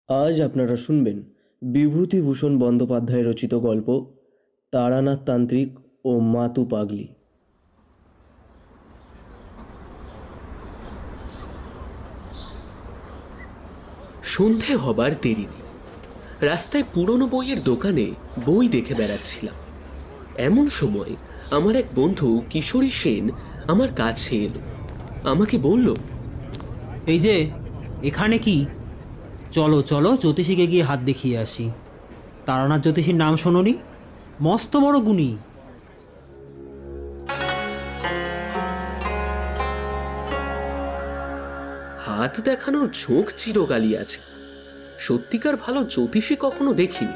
আজ আপনারা শুনবেন বিভূতিভূষণ বন্দ্যোপাধ্যায় রচিত গল্প তারানাথ তান্ত্রিক ও মাতু পাগলি। সন্ধে হবার দেরি নেই। রাস্তায় পুরনো বইয়ের দোকানে বই দেখে বেড়াচ্ছিলাম। এমন সময় আমার এক বন্ধু কিশোরী সেন আমার কাছে এলো। আমাকে বলল, এই যে এখানে কি, চলো চলো জ্যোতিষীকে গিয়ে হাত দেখিয়ে আসি। তারানাথ জ্যোতিষীর নাম শোনোনি? মস্ত বড় গুণী। হাত দেখানোর ঝোঁক চিরকালই আছে। সত্যিকার ভালো জ্যোতিষী কখনো দেখিনি।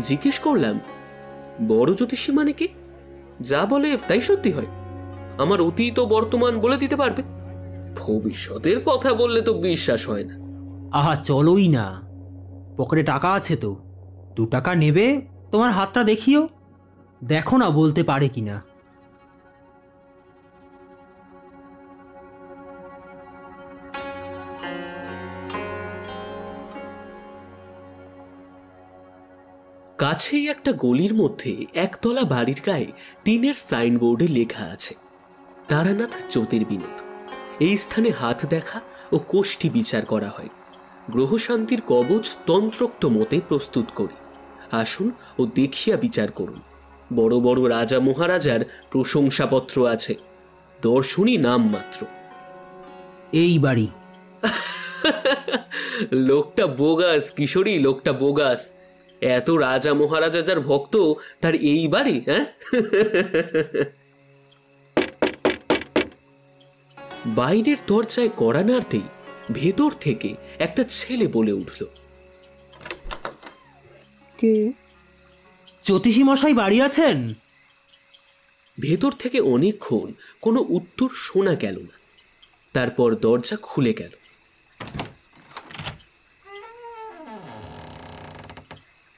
জিজ্ঞেস করলাম, বড় জ্যোতিষী মানে কি? যা বলে তাই সত্যি হয়? আমার অতীত ও বর্তমান বলে দিতে পারবে? ভবিষ্যতের কথা বললে তো বিশ্বাস হয় না। আহা চলোই না, পকেটে টাকা আছে তো, 2 টাকা নেবে, তোমার হাতটা দেখিও, দেখো না বলতে পারে কিনা। কাছেই একটা গলির মধ্যে একতলা বাড়ির গায়ে টিনের সাইনবোর্ডে লেখা আছে, তারানাথ জ্যোতির্বিনোদ। এই স্থানে হাত দেখা ও কোষ্ঠী বিচার করা হয়। গ্রহশান্তির কবচ তন্ত্রোক্ত মতে প্রস্তুত করি। আসুন ও দেখিয়া বিচার করুন। বড় বড় রাজা মহারাজার প্রশংসাপত্র আছে, দর্শনী নাম মাত্র। এই বাড়ি। লোকটা বোগাস কিশোরী, লোকটা বোগাস। এত রাজা মহারাজা যার ভক্ত, তার এই বাড়ি? হ্যাঁ। বাইরের দরজায় কড়া নাড়তেই ভেতর থেকে একটা ছেলে বলে উঠল, কে? জ্যোতিষী মশাই বাড়ি আছেন? ভেতর থেকে অনেকক্ষণ কোনো উত্তর শোনা গেল না। তারপর দরজা খুলে গেল।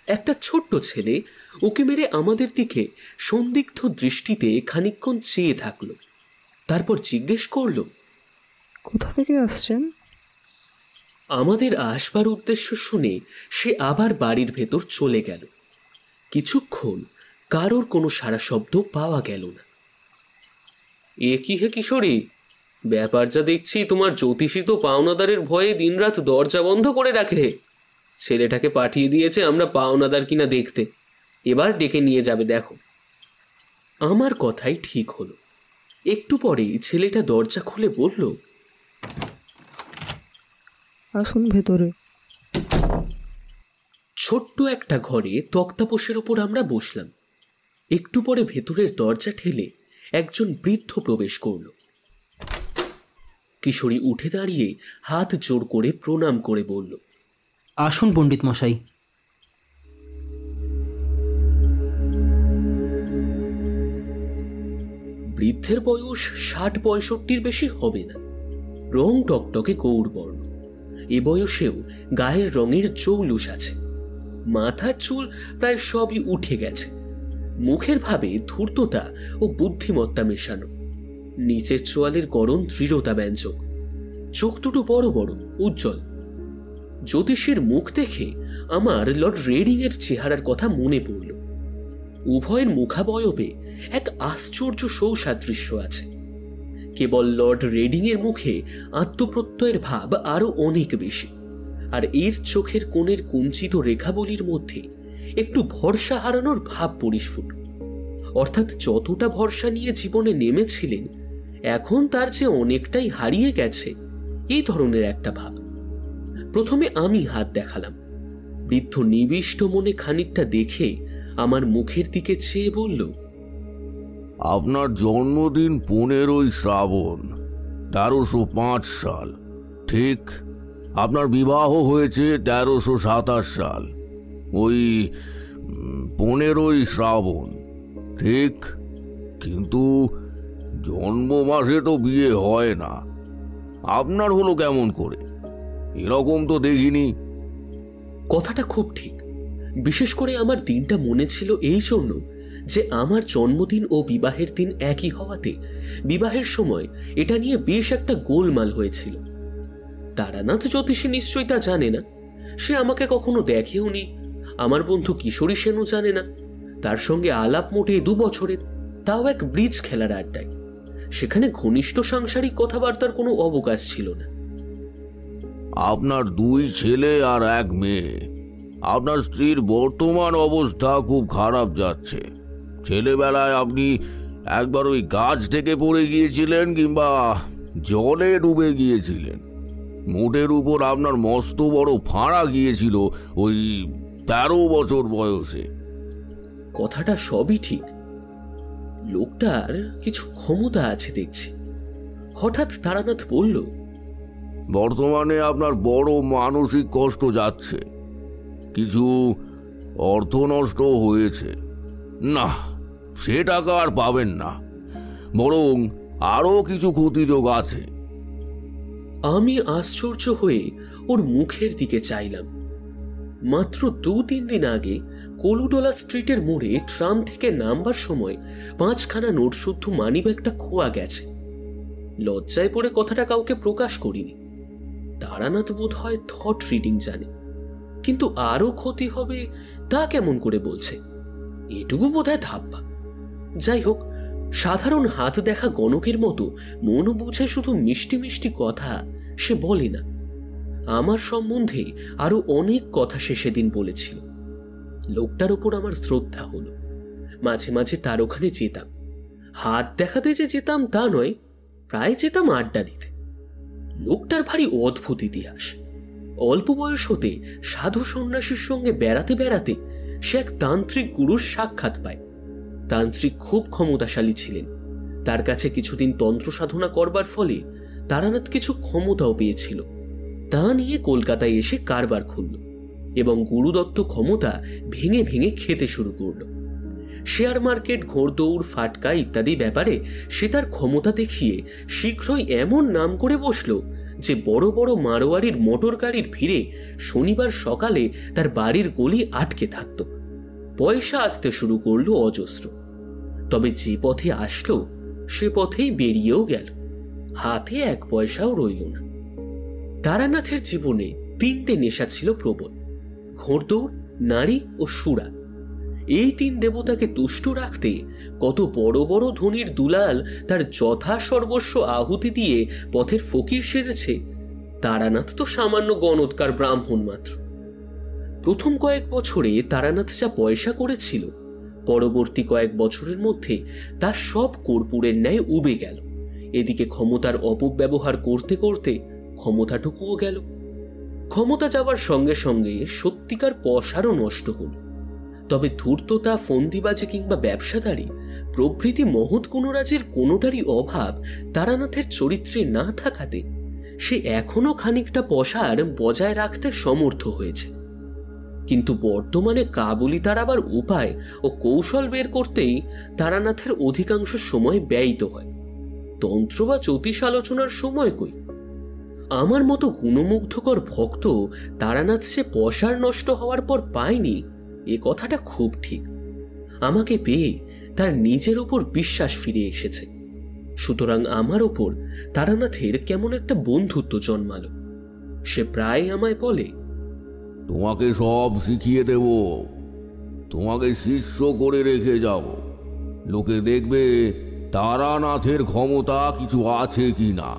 একটা ছোট্ট ছেলে ওকে মেরে আমাদের দিকে সন্দিগ্ধ দৃষ্টিতে খানিকক্ষণ চেয়ে থাকলো। তারপর জিজ্ঞেস করল, কোথা থেকে আসছেন? আমাদের আসবার উদ্দেশ্য শুনে সে আবার বাড়ির ভেতর চলে গেল। কিছুক্ষণ কারোর কোনো সারা শব্দ পাওয়া গেল না। এ কি হে কিশোরী, ব্যাপার যা দেখছি, তোমার জ্যোতিষী তো পাওনাদারের ভয়ে দিনরাত দরজা বন্ধ করে রাখে। ছেলেটাকে পাঠিয়ে দিয়েছে আমরা পাওনাদার কিনা দেখতে, এবার ডেকে নিয়ে যাবে দেখো। আমার কথাই ঠিক হলো। একটু পরেই ছেলেটা দরজা খুলে বলল, আসুন ভেতরে। ছোট্ট একটা ঘরে তক্তাপোশের ওপর আমরা বসলাম। একটু পরে ভেতরের দরজা ঠেলে একজন বৃদ্ধ প্রবেশ করল। কিশোরী উঠে দাঁড়িয়ে হাত জোর করে প্রণাম করে বলল, আসুন পণ্ডিত মশাই। বৃদ্ধের বয়স 60-65 বেশি হবে না। রং টকটকে গৌর বর্ণ। এ বয়সেও গায়ের রঙের জৌলুস আছে। মাথার চুল প্রায় সবই উঠে গেছে। মুখের ভাবে ধূর্ততা ও বুদ্ধিমত্তা মেশানো। নিচের চোয়ালের গড়ন দৃঢ়তা ব্যঞ্জক। চোখ দুটো বড় বড়, উজ্জ্বল। জ্যোতিষীর মুখ দেখে আমার লর্ড রেডিং এর চেহারার কথা মনে পড়ল। উভয়ের মুখাবয়বে এক আশ্চর্য সৌসাদৃশ্য আছে। কেবল লর্ড রেডিং এর মুখে আত্মপ্রত্যয়ের ভাব আরো অনেক বেশি, আর এর চোখের কোণের কুঞ্চিত রেখাবলির মধ্যে একটু ভরসা হারানোর ভাব পরিস্ফুট। অর্থাৎ যতটা ভরসা নিয়ে জীবনে নেমেছিলেন, এখন তার চেয়ে অনেকটাই হারিয়ে গেছে, এই ধরনের একটা ভাব। প্রথমে আমি হাত দেখালাম। বৃদ্ধ নিবিষ্ট মনে খানিকটা দেখে আমার মুখের দিকে চেয়ে বলল, আপনার জন্মদিন 15ই শ্রাবণ, 1305 সাল, ঠিক? আপনার বিবাহ হয়েছে 1327 সাল, ওই 15ই শ্রাবণ, ঠিক? কিন্তু জন্ম মাসে তো বিয়ে হয় না। আপনার হলো কেমন করে? এরকম তো দেখিনি। কথাটা খুব ঠিক। বিশেষ করে আমার দিনটা মনে ছিল এই জন্য যে আমার জন্মদিন ও বিবাহের দিন একই হওয়াতে বিবাহের সময় এটা নিয়ে বেশ একটা গোলমাল হয়েছিল। তারানাথ জ্যোতিষী নিশ্চয়ই তা জানে না, সে আমাকে কখনো দেখেও নি, আমার বন্ধু কিশোরী সেনও জানে না, তার সঙ্গে আলাপ মোটে 2 বছরের, তাও এক ব্রিজ খেলার আড্ডায়। সেখানে ঘনিষ্ঠ সাংসারিক কথাবার্তার কোনো অবকাশ ছিল না। আপনার 2 ছেলে আর 1 মেয়ে। আপনার স্ত্রীর বর্তমান অবস্থা খুব খারাপ যাচ্ছে। ছেলেবেলায় আপনি একবার ওই গাছ থেকে পড়ে গিয়েছিলেন কিংবা জলে ডুবে গিয়েছিলেন। মোটের উপর আপনার মস্ত বড় ফাঁড়া গিয়েছিল ওই 13 বছর বয়সে। কথাটা সবই ঠিক। লোকটার কিছু ক্ষমতা আছে দেখছি। হঠাৎ তারানাথ বলল, বর্তমানে আপনার বড় মানসিক কষ্ট যাচ্ছে, কিছু অর্থ নষ্ট হয়েছে। না, সে টাকা আর পাবেন না, বরং আরো কিছু ক্ষতিযোগ আছে। আমি আশ্চর্য হয়ে ওর মুখের দিকে চাইলাম। মাত্র 2-3 দিন আগে কলুটোলা স্ট্রিটের মোড়ে ট্রাম থেকে নামবার সময় 5খানা নোট শুদ্ধ মানিব্যাগটা খোয়া গেছে। লজ্জায় পড়ে কথাটা কাউকে প্রকাশ করিনি। তারানাথ বোধ হয় থট রিডিং জানে, কিন্তু আরো ক্ষতি হবে তা কেমন করে বলছে? এটুকু বোধহয় ধাপ্পা। যাই হোক, সাধারণ হাত দেখা গণকের মতো মন বুঝে শুধু মিষ্টি মিষ্টি কথা সে বলে না। আমার সম্বন্ধে আরো অনেক কথা সে সেদিন বলেছিল। লোকটার উপর আমার শ্রদ্ধা হলো। মাঝে মাঝে তার ওখানে যেতাম। হাত দেখাতে যে যেতাম তা নয়, প্রায় যেতাম আড্ডা দিতে। লোকটার ভারী অদ্ভুত ইতিহাস। অল্প বয়স হতে সাধু সন্ন্যাসীর সঙ্গে বেড়াতে বেড়াতে সে এক তান্ত্রিক গুরুর সাক্ষাৎ পায়। তান্ত্রিক খুব ক্ষমতাশালী ছিলেন। তার কাছে কিছুদিন তন্ত্র সাধনা করবার ফলে তারানাথ কিছু ক্ষমতাও পেয়েছিল। তা নিয়ে কলকাতায় এসে কারবার খুলল এবং গুরুদত্ত ক্ষমতা ভেঙে ভেঙে খেতে শুরু করল। শেয়ার মার্কেট, ঘোড়দৌড়, ফাটকা ইত্যাদি ব্যাপারে সে তার ক্ষমতা দেখিয়ে শীঘ্রই এমন নাম করে বসল যে বড় বড় মারোয়ারির মোটর গাড়ির ভিড়ে শনিবার সকালে তার বাড়ির গলি আটকে থাকত। পয়সা আসতে শুরু করলো অজস্র। তবে যে পথে আসলো সে পথেই বেরিয়েও গেল। হাতে 1 পয়সাও রইল না। তারানাথের জীবনে 3টে নেশা ছিল প্রবল: ঘোড়দৌড়, নারী ও সুরা। এই 3 দেবতাকে তুষ্ট রাখতে কত বড় বড় ধনীর দুলাল তার যথা সর্বস্ব আহুতি দিয়ে পথের ফকির সেজেছে। তারানাথ তো সামান্য গণৎকার ব্রাহ্মণ মাত্র। প্রথম কয়েক বছরে তারানাথ যা পয়সা করেছিল, পরবর্তী কয়েক বছরের মধ্যে তার সব কর্পূরের ন্যায় উবে গেল। এদিকে ক্ষমতার অপব্যবহার করতে করতে ক্ষমতাটুকুও গেল। ক্ষমতা যাওয়ার সঙ্গে সঙ্গে সত্যিকার পয়সারও নষ্ট হল। তবে ধূর্ততা, ফন্দিবাজি কিংবা ব্যবসাদারি প্রভৃতি মহৎ গুণরাজের কোনোটারই অভাব তারানাথের চরিত্রে না থাকাতে সে এখনো খানিকটা পয়সার বজায় রাখতে সমর্থ হয়েছে। কিন্তু বর্তমানে কাবুলি তাড়াবার উপায় ও কৌশল বের করতেই তারানাথের অধিকাংশ সময় ব্যয়িত হয়। তন্ত্র বা জ্যোতিষ আলোচনার সময় কই? আমার মতো গুণমুগ্ধকর ভক্ত তারানাথ সে পয়সার নষ্ট হওয়ার পর পায়নি, এ কথাটা খুব ঠিক। আমাকে পেয়ে তার নিজের ওপর বিশ্বাস ফিরে এসেছে। সুতরাং আমার ওপর তারানাথের কেমন একটা বন্ধুত্ব জন্মালো। সে প্রায় আমায় বলে, তোমাকে সব শিখিয়ে দেব, তোমাকে শিষ্য করে রেখে যাব। লোকে দেখবে তারানাথের ক্ষমতা কিছু আছে কি না।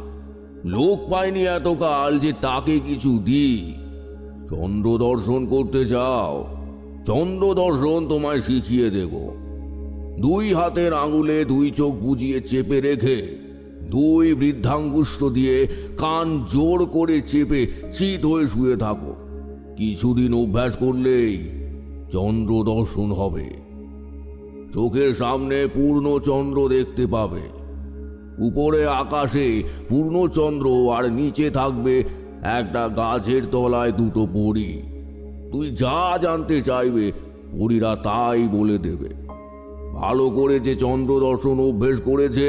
লোক পায়নি এতকাল যে তাকে কিছু দিই। চন্দ্র দর্শন করতে চাও? চন্দ্র দর্শন তোমায় শিখিয়ে দেব। 2 হাতের আঙুলে 2 চোখ বুজিয়ে চেপে রেখে 2 বৃদ্ধাঙ্গুষ্ঠ দিয়ে কান জোর করে চেপে চিত হয়ে শুয়ে থাকো। কিছুদিন অভ্যাস করলেই চন্দ্র দর্শন হবে। চোখের সামনে পূর্ণ চন্দ্র দেখতে পাবে। উপরে আকাশে পূর্ণচন্দ্র আর নিচে থাকবে একটা গাছের তলায় 2টো পরী। তুই যা জানতে চাইবে পরীরা তাই বলে দেবে। ভালো করে যে চন্দ্র দর্শন অভ্যেস করেছে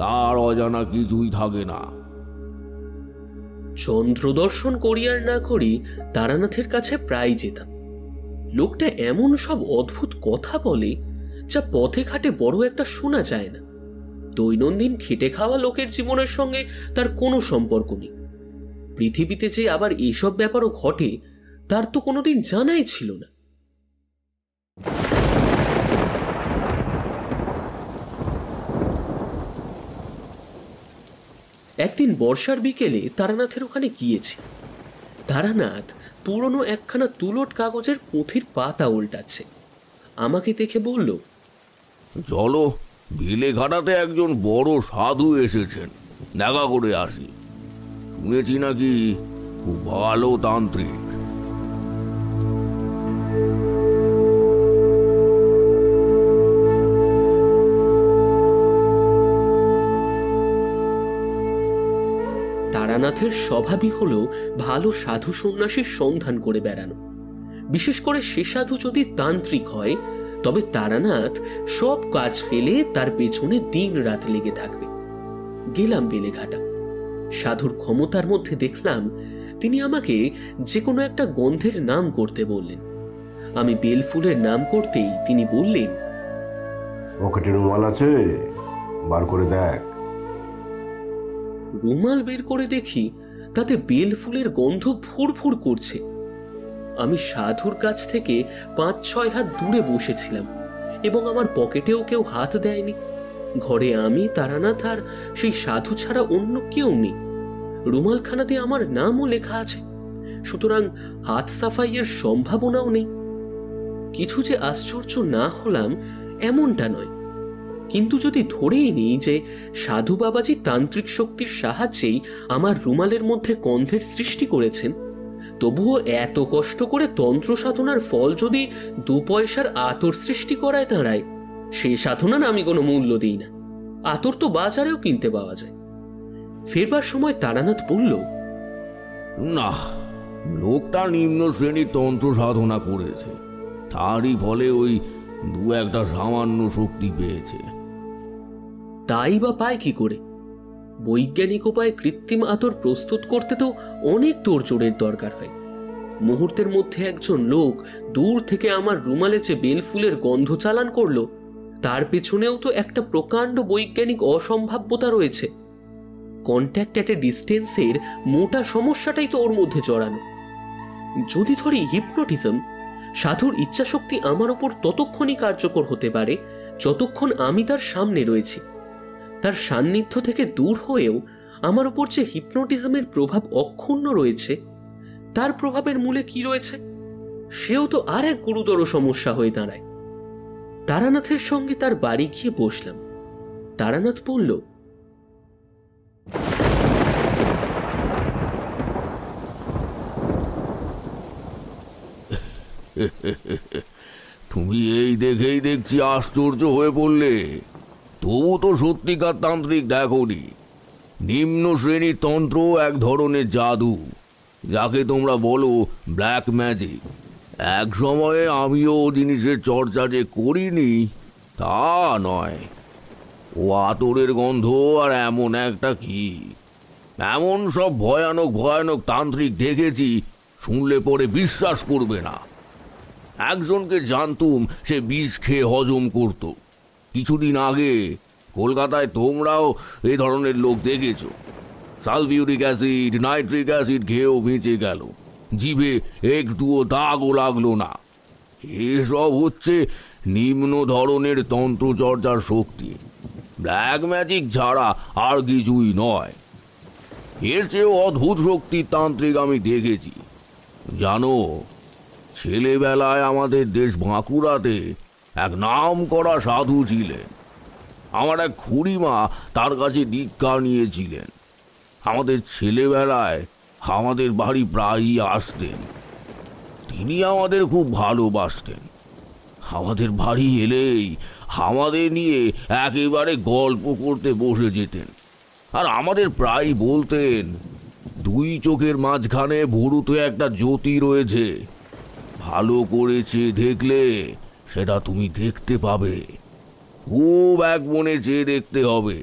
তার অজানা কিছুই থাকে না। চন্দ্র দর্শন করি আর না করি তারানাথের কাছে প্রায় যেতাম। লোকটা এমন সব অদ্ভুত কথা বলে যা পথে ঘাটে বড় একটা শোনা যায় না। দৈনন্দিন খেটে খাওয়া লোকের জীবনের সঙ্গে তার কোনো সম্পর্ক নেই। পৃথিবীতে যে আবার এসব ব্যাপারও ঘটে তার তো কোনোদিন জানাই ছিল না। একদিন বর্ষার বিকেলে তারানাথের ওখানে গিয়েছি। তারানাথ পুরনো একখানা তুলোট কাগজের পুঁথির পাতা উল্টাচ্ছে। আমাকে দেখে বলল, চলো, ভিলে ঘাটাতে একজন বড় সাধু এসেছেন, দেখা করে আসি। শুনেছি নাকি খুব ভালো তান্ত্রিক। তারানাথের স্বভাবই হলো ভালো সাধু সন্ন্যাসীর সন্ধান করে বেড়ানো। বিশেষ করে সে সাধু যদি তান্ত্রিক হয়, তবে তারানাথ সব কাজ ফেলে তার পেছনে দিন রাত লেগে থাকবে। গেলাম বেলেঘাটা। সাধুর ক্ষমতার মধ্যে দেখলাম তিনি আমাকে যে কোনো একটা গন্ধের নাম করতে বললেন। আমি বেলফুলের নাম করতেই তিনি বললেন, পকেটে রুমাল আছে, বার করে দেখ। রুমাল বের করে দেখি তাতে বেলফুলের গন্ধ ফুরফুর করছে। আমি সাধুর কাছ থেকে 5-6 হাত দূরে বসেছিলাম এবং আমার পকেটেও কেউ হাত দেয়নি। ঘরে আমি, তারানাথ আর সেই সাধু ছাড়া অন্য কেউ নেই। রুমালখানাতে আমার নামও লেখা আছে, সুতরাং হাত সাফাইয়ের সম্ভাবনাও নেই। কিছু যে আশ্চর্য না হলাম এমনটা নয়, কিন্তু যদি ধরেই নিই যে সাধু বাবাজি তান্ত্রিক শক্তির সাহায্যেই আমার রুমালের মধ্যে গন্ধের সৃষ্টি করেছেন, তবুও এত কষ্ট করে তন্ত্র সাধনার ফল যদি 2 পয়সার আতর সৃষ্টি করায় দাঁড়ায়, সেই সাধনার আমি কোনো মূল্য দিই না। আতর তো বাজারেও কিনতে পাওয়া যায়। ফেরবার সময় তারানাথ বলল, না, লোকটা নিম্ন শ্রেণীর তন্ত্র সাধনা করেছে, তারই ফলে ওই 2-1টা সামান্য শক্তি পেয়েছে। তাই বা পায় কি করে? বৈজ্ঞানিক উপায়ে কৃত্রিম আতর প্রস্তুত করতে তো অনেক তোড়জোড়ের দরকার হয়। মুহূর্তের মধ্যে একজন লোক দূর থেকে আমার রুমালে যে বেলফুলের গন্ধ চালান করলো, তার পেছনেও তো একটা প্রকাণ্ড বৈজ্ঞানিক অসম্ভাব্যতা রয়েছে। কন্ট্যাক্ট অ্যাট এ ডিস্টেন্সের মোটা সমস্যাটাই তো ওর মধ্যে জড়ানো। যদি ধরি হিপনোটিজম, সাধুর ইচ্ছাশক্তি আমার উপর ততক্ষণই কার্যকর হতে পারে যতক্ষণ আমি তার সামনে রয়েছি। তার সান্নিধ্য থেকে দূর হয়েও আমার উপর যে হিপনোটিজমের প্রভাব অক্ষুণ্ণ রয়েছে, তার প্রভাবের মূলে কি রয়েছে সেও তো আর এক গুরুতর সমস্যা হয়ে দাঁড়ায়। তারানাথের সঙ্গে তার বাড়ি গিয়ে বসলাম। তারানাথ বলল, তুমি এই দেখেই দেখছি আশ্চর্য হয়ে পড়লে। তবু তো সত্যিকার তান্ত্রিক দেখোনি। নিম্ন শ্রেণীর তন্ত্র এক ধরনের জাদু, যাকে তোমরা বলো ব্ল্যাক ম্যাজিক। এক সময়ে আমিও জিনিসের চর্চা যে করিনি তা নয়। ও আতরের গন্ধ আর এমন একটা কি, এমন সব ভয়ানক ভয়ানক তান্ত্রিক দেখেছি, শুনলে পরে বিশ্বাস করবে না। একজনকে জানতুম, সে বিষ খেয়ে হজম করত। কিছুদিন আগে কলকাতায় তোমরাও এই ধরনের লোক দেখেছ। সালফিউরিক অ্যাসিড, নাইট্রিক অ্যাসিড খেয়েও বেঁচে গেল, জিভে একটুও দাগও লাগলো না। এসব হচ্ছে নিম্ন ধরনের তন্ত্রচর্চার শক্তি, ব্ল্যাক ম্যাজিক ছাড়া আর কিছুই নয়। এর চেয়েও অদ্ভুত শক্তির তান্ত্রিক আমি দেখেছি। জানো, ছেলেবেলায় আমাদের দেশ বাঁকুড়াতে এক নাম করা সাধু ছিলেন। আমার এক খুড়িমা তার কাছে দীক্ষা নিয়েছিলেন। আমাদের ছেলেবেলায় আমাদের বাড়ি প্রায়ই আসতেন। তিনি আমাদের খুব ভালোবাসতেন। আমাদের বাড়ি এলেই আমাদের নিয়ে একেবারে গল্প করতে বসে যেতেন, আর আমাদের প্রায় বলতেন, 2 চোখের মাঝখানে ভুরুতে একটা জ্যোতি রয়েছে, ভালো করেছে দেখলে সেটা তুমি দেখতে পাবে, খুব এক মনে চেয়ে দেখতে হবে।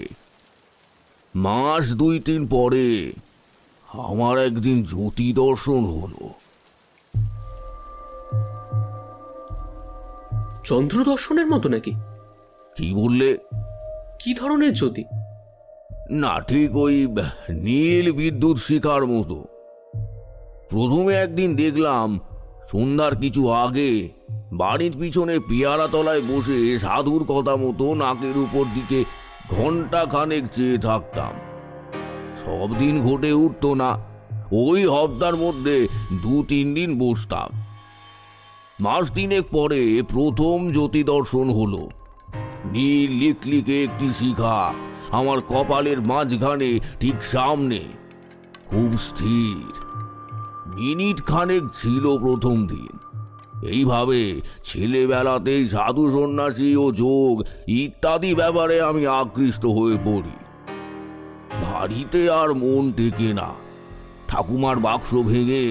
মাস 2-3 পরে আমার একদিন জ্যোতি দর্শন হলো। চন্দ্র দর্শনের মতো নাকি? কি বললে? কি ধরনের জ্যোতি? না, ঠিক ওই নীল বিদ্যুৎ শিখার মতো। প্রথমে একদিন দেখলাম সন্ধ্যার কিছু আগে বাড়ির পিছনে পেয়ারা তলায় বসে সাধুর কথা মতো নাকের উপর দিকে ঘন্টা খানেক চেয়ে থাকতাম। সব দিন ঘটে উঠতো না, ওই হপ্তার মধ্যে 2-3 দিন বসতাম। মাস তিনেক পরে প্রথম জ্যোতি দর্শন হলো। নীল লিকলিকে একটি শিখা আমার কপালের মাঝখানে ঠিক সামনে, খুব স্থির। মিনিট খানেক ছিল প্রথম দিন। এইভাবে ছেলেবেলাতেই সাধু সন্ন্যাসী ও যোগ ইত্যাদি ব্যাপারে আমি আকৃষ্ট হয়ে পড়ি। বাড়িতে আর মন টেকে না। ঠাকুমার বাক্স ভেঙে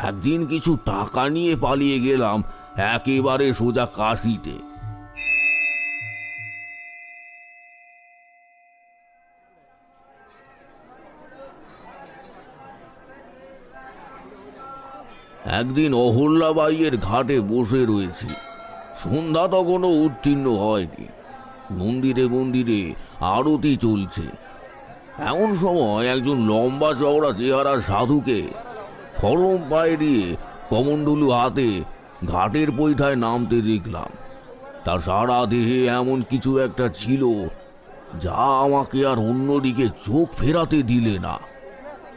একদিন কিছু টাকা নিয়ে পালিয়ে গেলাম একেবারে সোজা কাশিতে। একদিন অহল্যাবাইয়ের ঘাটে বসে রয়েছি। সন্ধ্যা তখনও উত্তীর্ণ হয়নি। মন্দিরে মন্দিরে আরতি চলছে। এমন সময় একজন লম্বা চওড়া চেহারা সাধুকে ফরম পায়ে দিয়ে কমণ্ডলু হাতে ঘাটের পৈঠায় নামতে দেখলাম। তার সারা দেহে এমন কিছু একটা ছিল যা আমাকে আর অন্যদিকে চোখ ফেরাতে দিলে না।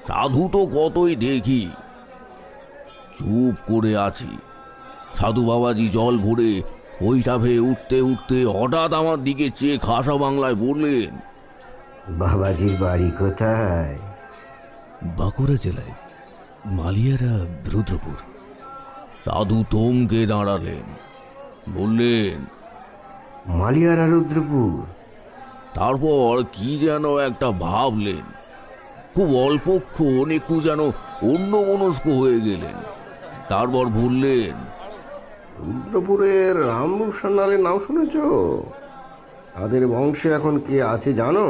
সাধু তো কতই দেখি, চুপ করে আছি। সাধু বাবাজি জল ভরে পৈঠা ভেয়ে উঠতে উঠতে হঠাৎ আমার দিকে চেয়ে খাসা বাংলায় বললেন, বাবাজির বাড়ি কোথায়? বাঁকুড়া জেলায়, মালিয়ারা, রুদ্রপুর। সাধু থমকে দাঁড়ালেন, বললেন, মালিয়ারা, রুদ্রপুর? তারপর কি যেন একটা ভাবলেন। খুব অল্পক্ষণ একটু যেন অন্যমনস্ক হয়ে গেলেন। তারপর বললেন, রুদ্রপুরের রামরূপ সান্যালের নাম শুনেছ? তাদের বংশে এখন কে আছে জানো?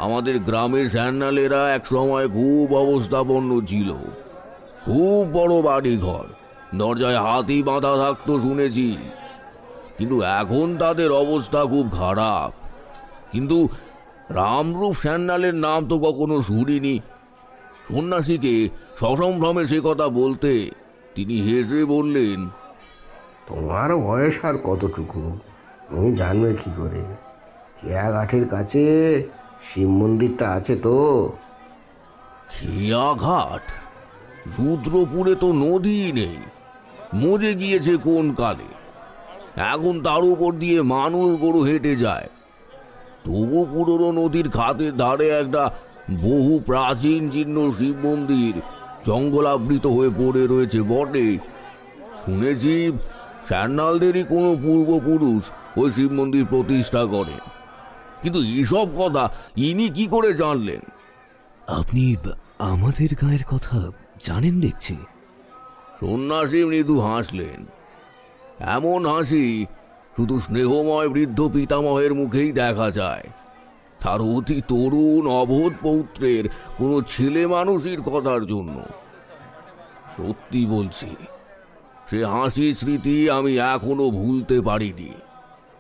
আমাদের গ্রামের স্যান্নালেরা এক সময় খুব অবস্থাপন্ন ছিল। খুব বড় বাড়ি ঘর, দরজায় হাতি বাঁধা থাকতো শুনেছি। কিন্তু এখন তাদের অবস্থা খুব খারাপ। কিন্তু রামরূপ সান্যালের নাম তো কখনো শুনিনি। সন্ন্যাসীকে সসম্ভ্রমে সে কথা বলতে তিনি হেসে বললেন, তোমার বয়স আর কতটুকু, তুমি জানবে কি করে? খেয়াঘাটের কাছে শিব মন্দিরটা আছে তো। খেয়াঘাট? রুদ্রপুরে তো নদী নেই, মজে গিয়েছে কোন কালে। এখন তার উপর দিয়ে মানুষ গরু হেঁটে যায়। তবু পুরনো নদীর খাতের ধারে একটা বহু প্রাচীন জীর্ণ শিব মন্দির জঙ্গলাবৃত হয়ে পড়ে রয়েছে বটে। শুনেছি স্যান্নালদেরই কোনো পূর্বপুরুষ ওই শিব মন্দির প্রতিষ্ঠা করেন। কিন্তু এসব কথা ইনি কি করে জানলেন? আপনি আমাদের গায়ের কথা জানেন দেখছি। সন্ন্যাসী মৃদু হাসলেন। এমন হাসি শুধু স্নেহময় বৃদ্ধ পিতামহের মুখেই দেখা যায়। তার অতি তরুণ অবোধ পৌত্রের কোনো ছেলে মানুষের কথার জন্য। সত্যি বলছি, সে হাসি স্মৃতি আমি এখনো ভুলতে পারিনি।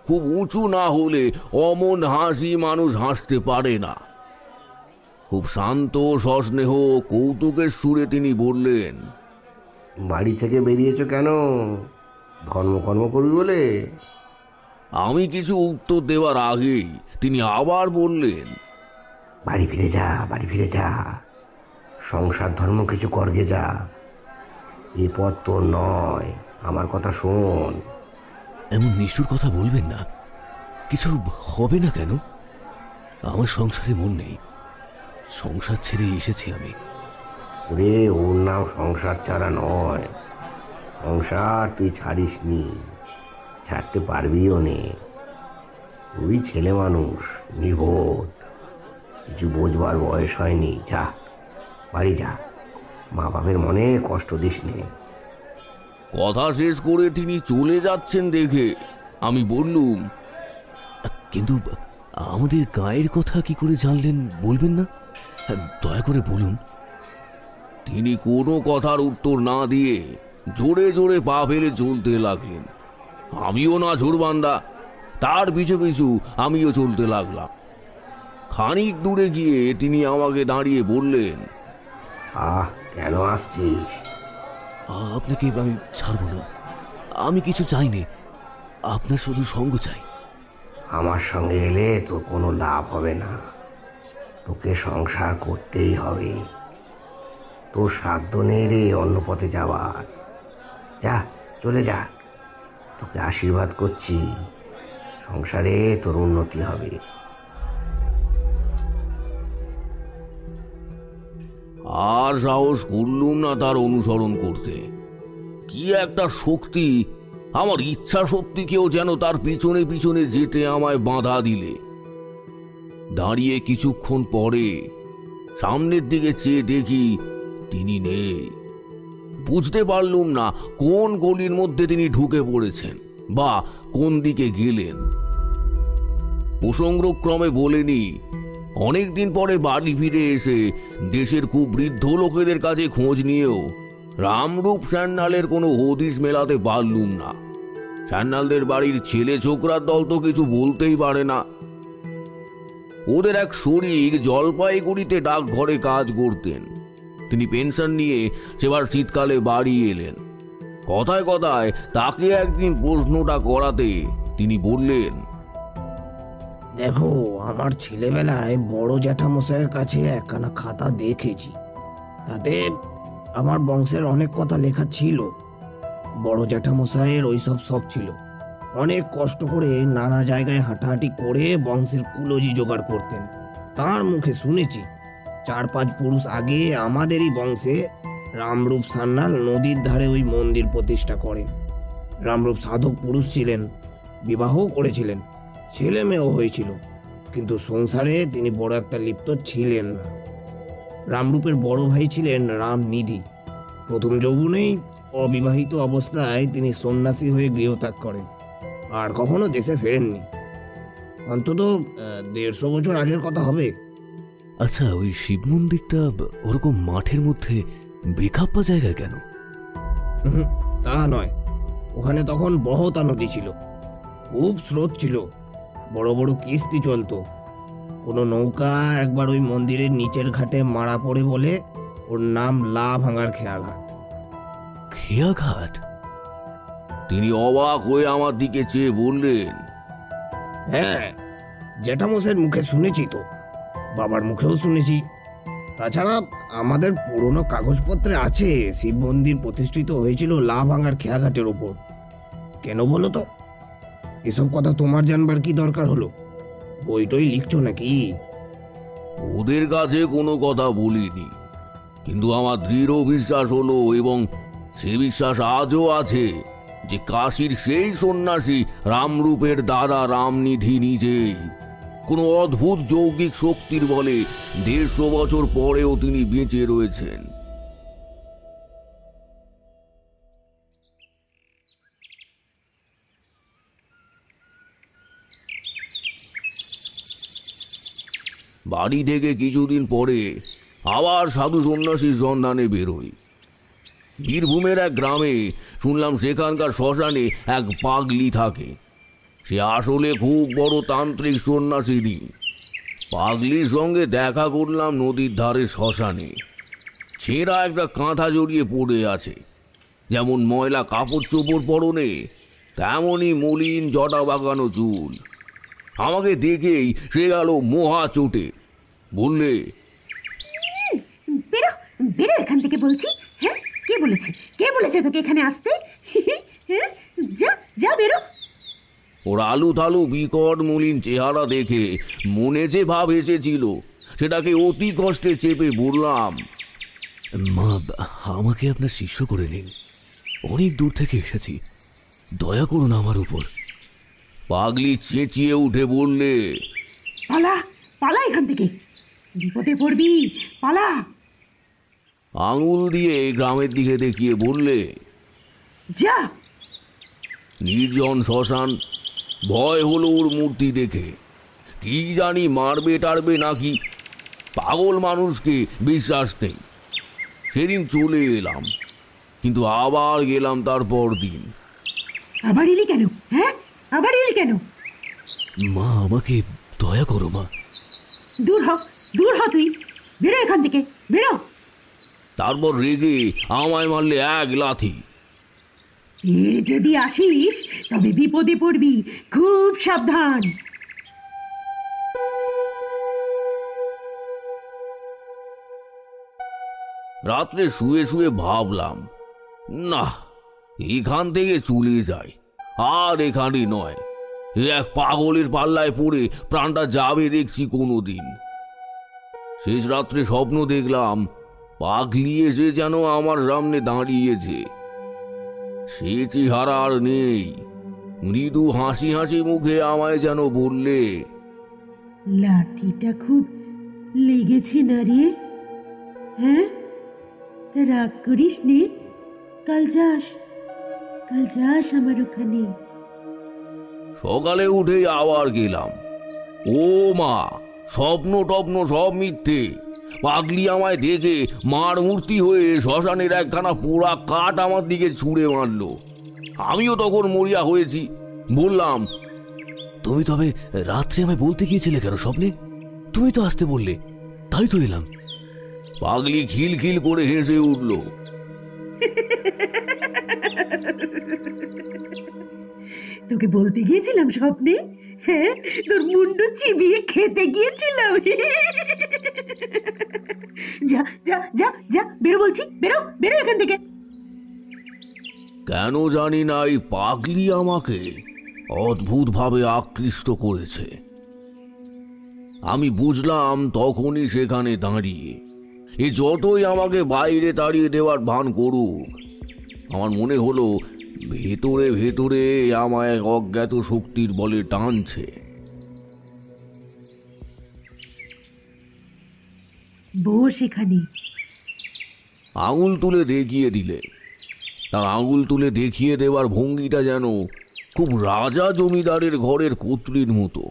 খুব উঁচু না হলে অমন হাসি মানুষ হাসতে পারে না। খুব শান্ত সস্নেহ কৌতুকের সুরে তিনি বললেন, বাড়ি থেকে বেরিয়েছো কেন? ধর্মকর্ম করবি বলে? আমি কিছু উত্তর দেওয়ার আগেই তিনি আবার বললেন, বাড়ি ফিরে যা, বাড়ি ফিরে যা, সংসার ধর্ম কিছু করগে যা। এ পথ তোর নয়, আমার কথা শোন। এমন নিষ্ঠুর কথা বলবেন না। কিছু হবে না কেন? আমার সংসারে মন নেই। সংসার ছেড়ে এসেছি আমি। ওরে, ওর নাম সংসার ছাড়া নয়। সংসার তুই ছাড়িস নি, ছাড়তে পারবিও নে। তুই ছেলে মানুষ, নির্বোধ, কিছু বোঝবার বয়স হয়নি। যা, বাড়ি যা, মা বাপের মনে কষ্ট দিস নে। কথা শেষ করে তিনি চলে যাচ্ছেন দেখে আমি বললুম, কিন্তু আমাদের গায়ের কথা কি করে জানলেন বলবেন না? দয়া করে বলুন। তিনি কোনো কথার উত্তর না দিয়ে জোরে জোরে পা ফেলে চলতে লাগলেন। আমিও না ঝোরবান্দা, তার পিছু পিছু আমিও চলতে লাগলাম। খানিক দূরে গিয়ে তিনি আমাকে দাঁড়িয়ে বললেন, কেন আসছিস? আপনাকে আমি ছাড়বো না। আমি কিছু চাইনি, আপনার শুধু সঙ্গ চাই। আমার সঙ্গে এলে তোর কোনো লাভ হবে না, তোকে সংসার করতেই হবে। তোর সাধ্য নেই রে অন্য পথে যাওয়ার। যা, চলে যা, তোকে আশীর্বাদ করছি, সংসারে তোর উন্নতি হবে। আর সাহস করলুম না তার অনুসরণ করতে। কি একটা শক্তি, আমার ইচ্ছা শক্তিকেও যেন তার পিছনে পিছনে যেতে আমায় বাধা দিলে। দাঁড়িয়ে কিছুক্ষণ পরে সামনের দিকে চেয়ে দেখি তিনি নেই। বুঝতে পারলুম না কোন গলির মধ্যে তিনি ঢুকে পড়েছেন বা কোন দিকে গেলেন। প্রসঙ্গক্রমে বলেনি, অনেকদিন পরে বাড়ি ফিরে এসে দেশের খুব বৃদ্ধ লোকেদের কাছে খোঁজ নিয়েও রামরূপ সান্যালের কোনো হদিশ মেলাতে পারলুম না। সান্যালদের বাড়ির ছেলে ছোকরার দল তো কিছু বলতেই পারে না। ওদের এক শরীর জলপাইগুড়িতে ডাকঘরে কাজ করতেন। তিনি পেনশন নিয়ে সেবার শীতকালে বাড়ি এলেন। কথায় কথায় তাকে একদিন প্রশ্নটা করাতে তিনি বললেন, দেখো, আমার ছেলেবেলায় বড় জ্যাঠামশাইয়ের কাছে একখানা খাতা দেখেছি। তাতে আমার বংশের অনেক কথা লেখা ছিল। বড় জ্যাঠামশাইয়ের ওইসব শখ ছিল। অনেক কষ্ট করে নানা জায়গায় হাঁটাহাঁটি করে বংশের কুলজি জোগাড় করতেন। তার মুখে শুনেছি 4-5 পুরুষ আগে আমাদেরই বংশে রামরূপ সান্যাল নদীর ধারে ওই মন্দির প্রতিষ্ঠা করেন। রামরূপ সাধক পুরুষ ছিলেন, বিবাহও করেছিলেন, ছেলে মেয়েও হয়েছিল, কিন্তু সংসারে তিনি বড় একটা লিপ্ত ছিলেন না। রামরূপের বড় ভাই ছিলেন রামনিধি। প্রথম যৌবনেই অবিবাহিত অবস্থায় তিনি সন্ন্যাসী হয়ে গৃহত্যাগ করেন, আর কখনো দেশে ফেরেননি। অন্তত 150 বছর আগের কথা হবে। আচ্ছা, ওই শিব মন্দিরটা ওরকম মাঠের মধ্যে বেখাপ্পা জায়গায় কেন? তা নয়, ওখানে তখন বহতা নদী ছিল, খুব স্রোত ছিল, বড় বড় কিস্তি চলতো। কোনো নৌকা একবার ওই মন্দিরের নিচের ঘাটে মারা পড়ে বলে ওর নাম লা ভাঙার খেয়াঘাট। খেয়াঘাট? তিনি অবাক হয়ে আমার দিকে চেয়ে বললেন, হ্যাঁ, জ্যাঠামশাইয়ের মুখে শুনেছি তো, বাবার মুখেও শুনেছি। তাছাড়া আমাদের পুরনো কাগজপত্রে আছে শিব মন্দির প্রতিষ্ঠিত হয়েছিল লা ভাঙার খেয়াঘাটের ওপর। কেন বলো তো? এসব কথা তোমার জানবার কি দরকার হলো? বইটই লিখছো নাকি? ওদের কাছে কোনো কথা বলিনি, কিন্তু আমার দৃঢ় বিশ্বাস হলো, এবং সে বিশ্বাস আজও আছে, যে কাশীর সেই সন্ন্যাসী রামরূপের দাদা রামনিধি নিজেই কোনো অদ্ভুত যৌগিক শক্তির বলে 150 বছর পরেও তিনি বেঁচে রয়েছেন। বাড়ি থেকে কিছুদিন পরে আবার সাধু সন্ন্যাসীর সন্ধানে বেরোই। বীরভূমের এক গ্রামে শুনলাম সেখানকার শ্মশানে এক পাগলি থাকে। সে আসলে খুব বড় তান্ত্রিক সন্ন্যাসিনী। পাগলির সঙ্গে দেখা করলাম নদীর ধারে শ্মশানে। ছেঁড়া একটা কাঁথা জড়িয়ে পড়ে আছে, যেমন ময়লা কাপড় চোপড় পরনে, তেমনই মলিন জটা বাগানো চুল। আমাকে দেখেই সে গেল মহা চোটে। বললে, বেরো বেরো এখান থেকে বলছি। হ্যাঁ, কে বলেছে তোকে এখানে আসতে? হ্যাঁ, যা যা বেরো। ওর আলু থালু বিকট মলিন চেহারা দেখে মনে যে ভাব এসেছিল, সেটাকে অতি কষ্টে চেপে বললাম, মা, আমাকে আপনার শিষ্য করে নিন। অনেক দূর থেকে এসেছি, দয়া করুন আমার উপর। পাগলি চেঁচিয়ে উঠে বললে, পালা পালা এখান থেকে, বিপদে পড়বি, পালা। আঙুল দিয়ে গ্রামের দিকে দেখিয়ে বললে, যা। নির্জন শ্মশান, ভয় হলো ওর মূর্তি দেখে। কি জানি মারবে টারবে নাকি, পাগল মানুষকে বিশ্বাস নেই। সেদিন চলে এলাম, কিন্তু আবার গেলাম তারপর দিন। আবার এলি কেন? হ্যাঁ, আবার এলি কেন? মা, আমাকে দয়া করো মা। দূর হ তুই, বেরো এখান থেকে, বেরো। তারপর রেগে আমায় মারলে এক লাথি। এর যদি আসিস তবে বিপদে পড়বি, খুব সাবধান। রাত্রে শুয়ে শুয়ে ভাবলাম, না, এখান থেকে চলে যাই, আর এখানে নয়। এক পাগলের পাল্লায় পড়ে প্রাণটা যাবে দেখছি কোনোদিন। শেষ রাত্রে স্বপ্ন দেখলাম পাগলি এসে যেন আমার সামনে দাঁড়িয়েছে। সে চেহারা আর নেই, মৃদু হাসি হাসি মুখে আমায় যেন বললে, লাথিটা খুব লেগেছে না রে? হ্যাঁ, তা রাগ করিস নে, কাল যাস আমার ওখানে। সকালে উঠেই আবার গেলাম। ও মা, স্বপ্ন টপ্ন সব মিথ্যে। পাগলি আমায় দেখে মার মূর্তি হয়ে শ্মশানের একখানা পোড়া কাঠ আমার দিকে ছুঁড়ে মারল। আমিও তখন মরিয়া হয়েছি। বললাম, তুমি তবে রাত্রে আমায় বলতে গিয়েছিলে কেন স্বপ্নে? তুমি তো আসতে বললে, তাই তো এলাম। পাগলি খিলখিল করে হেসে উঠল। তোকে বলতে গিয়েছিলাম স্বপ্নে? হ্যাঁ, তোর মুন্ডু চিবিয়ে খেতে গিয়েছিলাম। যা যা যা যা, বেরো বলছি, বেরো বেরো এখান থেকে। কেন জানি না এই পাগলি আমাকে অদ্ভুতভাবে আকৃষ্ট করেছে। আমি বুঝলাম তখনই সেখানে দাঁড়িয়ে। এ যতই আমাকে বাইরে তাড়িয়ে দেওয়ার ভান করুক, আমার মনে হলো ভেতরে ভেতরে আমায় এক অজ্ঞাত শক্তির বলে টানছে। বস এখানে। আঙুল তুলে দেখিয়ে দিলে। তার আঙুল তুলে দেখিয়ে দেওয়ার ভঙ্গিটা যেন খুব রাজা জমিদারের ঘরের কর্ত্রীর মতো।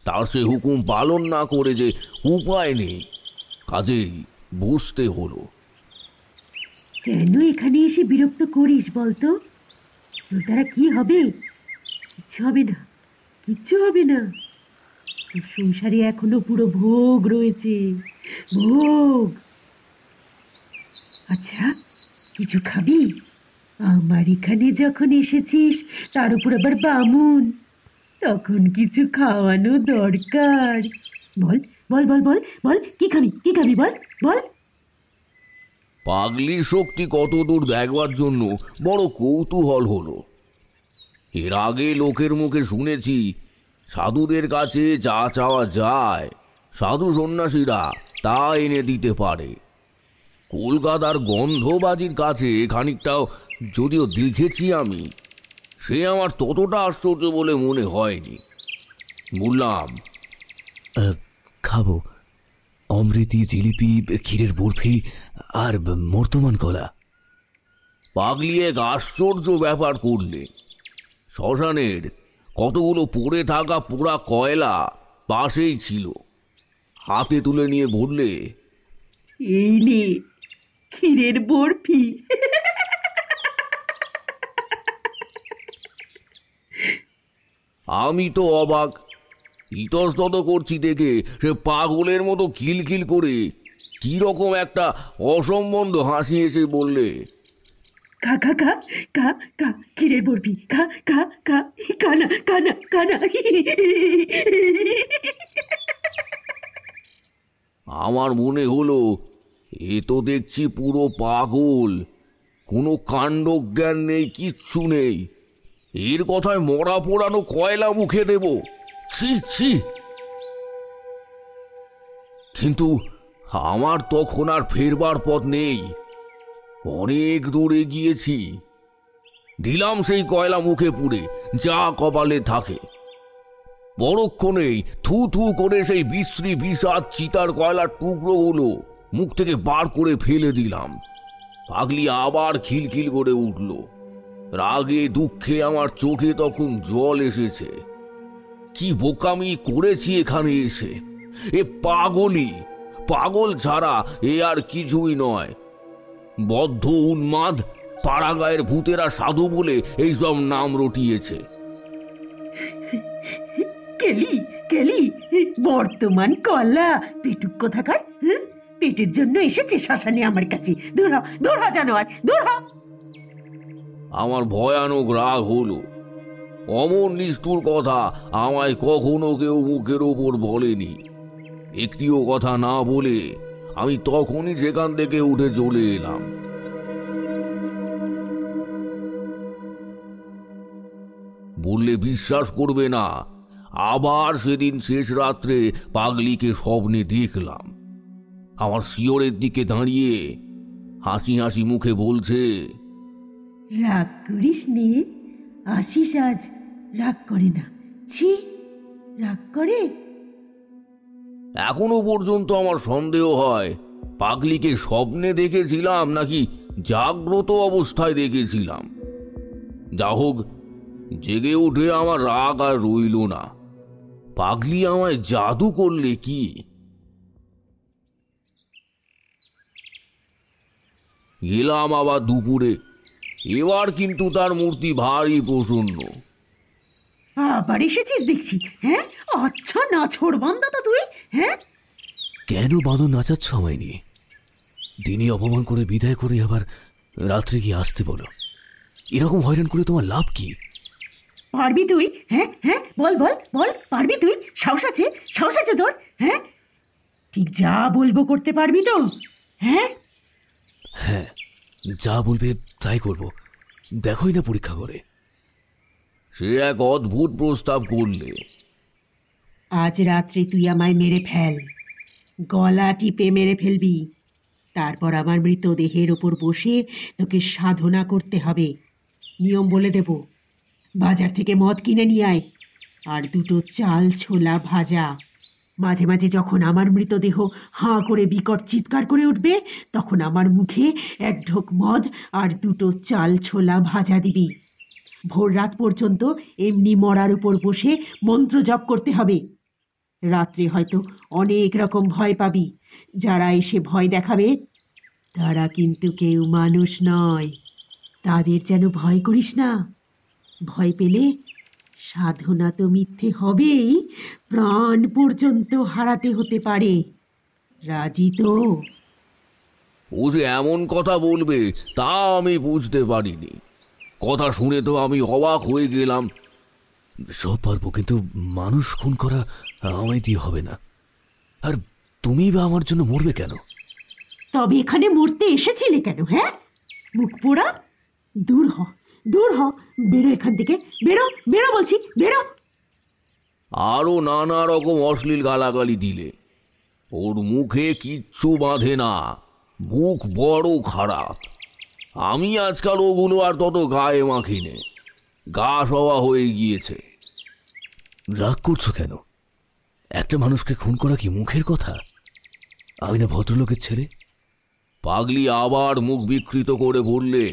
তার সে হুকুম পালন না করে যে উপায় নেই, কাজেই বুঝতে হলো। কেন এখানে এসে বিরক্ত করিস বলতো? তোর দ্বারা কি হবে? কিচ্ছু হবে না, কিচ্ছু হবে না। তোর সংসারে এখনো পুরো ভোগ রয়েছে, ভোগ। আচ্ছা, কিছু খাবি? আমার এখানে যখন এসেছিস, তার উপর আবার বামুন, তখন কিছু খাওয়ানো দরকার। বল বল বল বল বল, কি খাবি, কি খাবি, বল বল। পাগলির শক্তি কত দূর দেখবার জন্য বড় কৌতূহল হলো। এর আগে লোকের মুখে শুনেছি সাধুদের কাছে যা চাওয়া যায় সাধু সন্ন্যাসীরা তা এনে দিতে পারে। কলকাতার গন্ধবাজির কাছে খানিকটাও যদিও দেখেছি আমি, সে আমার ততটা আশ্চর্য বলে মনে হয়নি। বললাম, খাবো অমৃতি, জিলিপি, ক্ষীরের বরফি আর মর্তমান কলা। পাগলি এক আশ্চর্য ব্যাপার করলে। শ্মশানের কতগুলো পড়ে থাকা পোড়া কয়লা পাশেই ছিল। হাতে তুলে নিয়ে বললে, এই নে ক্ষীরের বরফি। আমি তো অবাক। ইতস্তত করছি দেখে সে পাগলের মতো খিলখিল করে কি রকম একটা অসম্বন্ধ হাসি এসে বললে, খা খা খা খা খা, ক্ষীরের বরফি খা খা খা, কানা কানা কানা। আমার মনে হলো এ তো দেখছি পুরো পাগল, কোনো কাণ্ডজ্ঞান নেই, কিচ্ছু নেই। এর কথায় মরা পোড়ানো কয়লা মুখে দেব, ছি ছি। কিন্তু আমার তখন আর ফেরবার পথ নেই। অনেক দূরে গিয়েছি। দিলাম সেই কয়লা মুখে পুড়ে, যা কপালে থাকে। পরক্ষণেই থু থু করে সেই বিশ্রী বিষাদ চিতার কয়লার টুকরোগুলো মুখ থেকে বার করে ফেলে দিলাম। পাগলি আবার খিলখিল করে উঠল। রাগে দুঃখে আমার চোখে তখন জল এসেছে। কি বোকামি করেছি এখানে এসে। এ পাগলই, পাগল ছাড়া এ আর কিছুই নয়। বদ্ধ উন্মাদ পাড়াগাঁয়ের ভূতেরা সাধু বলে এইসব নাম রটিয়েছে। কেলি কেলি, বর্তমান কলা পেটুক কোথাকার। পেটের জন্য এসেছে শ্মশানে আমার কাছে। দূর হ, দূর হ জানোয়ার, দূর হ। আমার ভয়ানক রাগ হলো। অমন নিষ্ঠুর কথা আমায় কখনো কেউ মুখের ওপর বলেনি। একটিও কথা না বলে আমি তখনই সেখান থেকে উঠে চলে এলাম। বললে বিশ্বাস করবে না, আবার সেদিন শেষ রাত্রে পাগলিকে স্বপ্নে দেখলাম। আমার শিয়রের দিকে দাঁড়িয়ে হাসি হাসি মুখে বলছে, রাগ করিস নে, আশিস আজ রাগ করে না। ছি, রাগ করে? এখনো পর্যন্ত আমার সন্দেহ হয় পাগলিকে স্বপ্নে দেখেছিলাম নাকি জাগ্রত অবস্থায় দেখেছিলাম। যা হোক, জেগে উঠে আমার রাগ আর রইল না। পাগলি আমায় জাদু করলে কি? গেলাম আবার দুপুরে। এবার কিন্তু তার মূর্তি ভারী প্রসন্ন। আবার এসেছিস দেখছি। হ্যাঁ, আচ্ছা না ছোড় বান্দা তো তুই। হ্যাঁ, কেন বাঁদর নাচাচ্ছ আমায় নিয়ে? দিনে অপমান করে বিদায় করে আবার রাত্রে গিয়ে আসতে বলো। এরকম হয়রান করে তোমার লাভ কি? পারবি তুই? হ্যাঁ হ্যাঁ, বল বল বল, পারবি তুই? সাহস আছে, সাহস আছে তোর? হ্যাঁ, ঠিক যা বলবো করতে পারবি তো? হ্যাঁ হ্যাঁ, যা বলবে তাই করব। দেখোই না পরীক্ষা করে। সে এক অদ্ভুত প্রস্তাব করলে। আজ রাত্রে তুই আমায় মেরে ফেল, গলা টিপে মেরে ফেলবি। তারপর আমার মৃতদেহের ওপর বসে তোকে সাধনা করতে হবে। নিয়ম বলে দেব, বাজার থেকে মদ কিনে নিয়ে আয়, আর দুটো চাল ছোলা ভাজা। মাঝে মাঝে যখন আমার মৃতদেহ হাঁ করে বিকট চিৎকার করে উঠবে, তখন আমার মুখে এক ঢোক মদ আর দুটো চাল ছোলা ভাজা দিবি। ভোর রাত পর্যন্ত এমনি মরার উপর বসে মন্ত্র জপ করতে হবে। রাত্রে হয়তো অনেক রকম ভয় পাবি। যারা এসে ভয় দেখাবে তারা কিন্তু কেউ মানুষ নয়। তাদের যেন ভয় করিস না। ভয় পেলে সাধনা তো মিথ্যে হবেই, প্রাণ পর্যন্ত হারাতে হতে পারে। রাজি তো? ও যে এমন কথা বলবে তা আমি বুঝতে পারিনি। কথা শুনে তো আমি অবাক হয়ে গেলাম। সব পারবো, কিন্তু মানুষ খুন করা আমায় দিয়ে হবে না। আর তুমি বা আমার জন্য মরবে কেন? তবে এখানে মরতে এসেছিলে কেন? হ্যাঁ, মুখ পোড়া, দূর হ, দূর হ, বেরো এখান থেকে, বেরো বেরো বলছি, বেরো। আরো নানা রকম অশ্লীল গালাগালি দিলে। ওর মুখে কিচ্ছু বাঁধে না, মুখ বড় খারাপ। আমি আজকাল ওগুলো আর তত গায়ে মাখিনে, গা সওয়া হয়ে গিয়েছে। রাগ করছো কেন? একটা মানুষকে খুন করা কি মুখের কথা? আমি না ভদ্রলোকের ছেলে? পাগলি আবার মুখ বিকৃত করে বললে,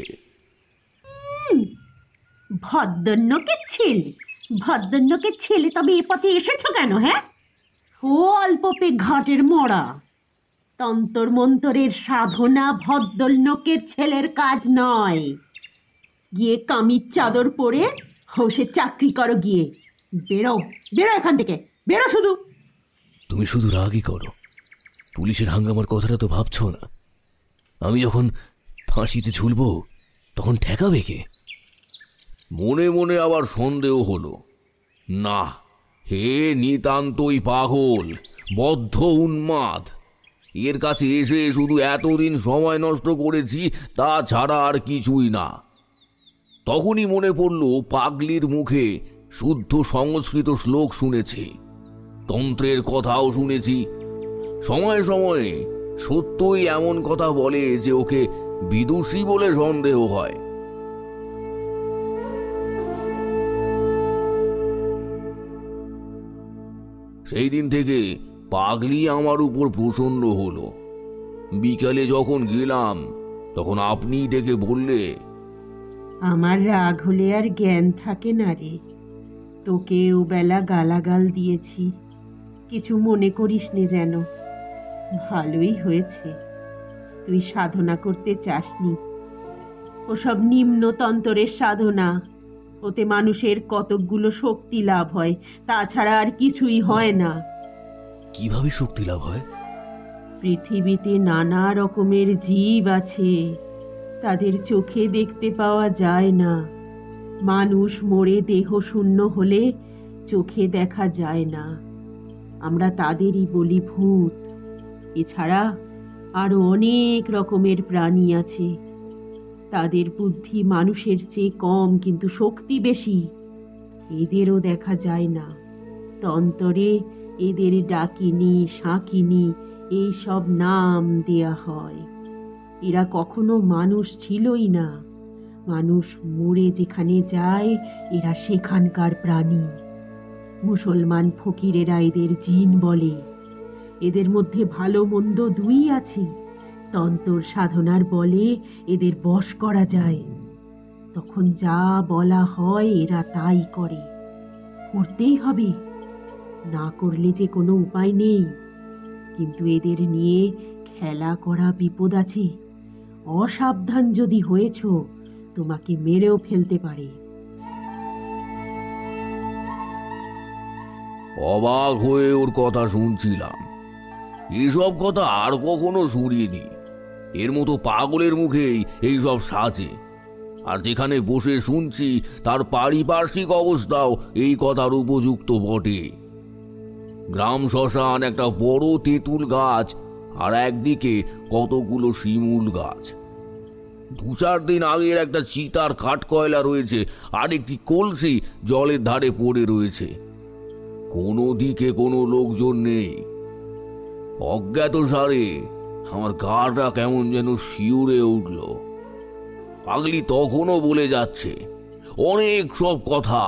ভদ্রলোকের ছেলে? ভদ্রলোকের ছেলে? তবে এ পথে এসেছো কেন? হ্যাঁ, ও অল্প পে ঘাটের মরা। তন্তর মন্তরের সাধনা ভদ্রলোকের ছেলের কাজ নয়। গিয়ে কামিজ চাদর পরে হোসে চাকরি করো গিয়ে। বেরো, বেরো এখান থেকে, বেরো শুধু। তুমি শুধু রাগই করো। পুলিশের হাঙ্গামার কথাটা তো ভাবছো না। আমি যখন ফাঁসিতে ঝুলবো তখন ঠেকাবে কে? মনে মনে আবার সন্দেহ হলো। না, হে নিতান্তই পাগল, বদ্ধ উন্মাদ। এর কাছে এসে শুধু এতদিন সময় নষ্ট করেছি, তা ছাড়া আর কিছুই না। তখনই মনে পড়ল পাগলির মুখে শুদ্ধ সংস্কৃত শ্লোক শুনেছি, তন্ত্রের কথাও শুনেছি। সময়ে সময়ে সত্যই এমন কথা বলে যে ওকে বিদুষী বলে সন্দেহ হয়। সেই দিন থেকে পাগলি আমার উপর প্রসন্ন হলো। বিকালে যখন গেলাম তখন আপনিই ডেকে বললে, আমার রাগ হলে আর জ্ঞান থাকে না রে। তোকে ও বেলা গালাগাল দিয়েছি, কিছু মনে করিস নে যেন। ভালোই হয়েছে তুই সাধনা করতে চাসনি। ওসব নিম্নতন্তরের সাধনা, ওতে মানুষের কতকগুলো শক্তি লাভ হয়, তাছাড়া আর কিছুই হয় না। কিভাবে শক্তি লাভ হয়? পৃথিবীতে নানা রকমের জীব আছে, তাদের চোখে দেখতে পাওয়া যায় না। মানুষ মরে দেহ শূন্য হলে চোখে দেখা যায় না, আমরা তাদেরই বলি ভূত। এছাড়া আরো অনেক রকমের প্রাণী আছে, তাদের বুদ্ধি মানুষের চেয়ে কম কিন্তু শক্তি বেশি, এদেরও দেখা যায় না। তন্তরে এদের ডাকিনী, শাঁকিনী এই সব নাম দেয়া হয়। এরা কখনো মানুষ ছিলই না, মানুষ মরে যেখানে যায় এরা সেখানকার প্রাণী। মুসলমান ফকিরেরা এদের জিন বলে। এদের মধ্যে ভালো মন্দ দুই আছে, তন্তর সাধনার বলে এদের বশ করা যায়। তখন যা বলা হয় এরা তাই করে, করতেই হবে, না করলে যে কোনো উপায় নেই। কিন্তু এদের নিয়ে খেলা করা বিপদ আছে, অসাবধান যদি হয়েছ তোমাকে মেরেও ফেলতে পারে। অবাক হয়ে ওর কথা শুনছিলাম। এসব কথা আর কখনো শুনিনি। এর মতো পাগলের মুখেই এইসব সাজে। আর যেখানে বসে শুনছি তার পারিপার্শ্বিক অবস্থাও এই কথার উপযুক্ত বটে। গ্রাম শ্মশান, একটা বড় তেঁতুল গাছ, আর একদিকে কতগুলো শিমুল গাছ। 2-4 দিন আগের একটা চিতার কাঠ কয়লা রয়েছে, আর একটি কলসি জলের ধারে পড়ে রয়েছে। কোনো দিকে কোনো লোকজন নেই। অজ্ঞাত সারে আমার গাটা কেমন যেন শিউরে উঠল। পাগলি তখনও বলে যাচ্ছে অনেক সব কথা,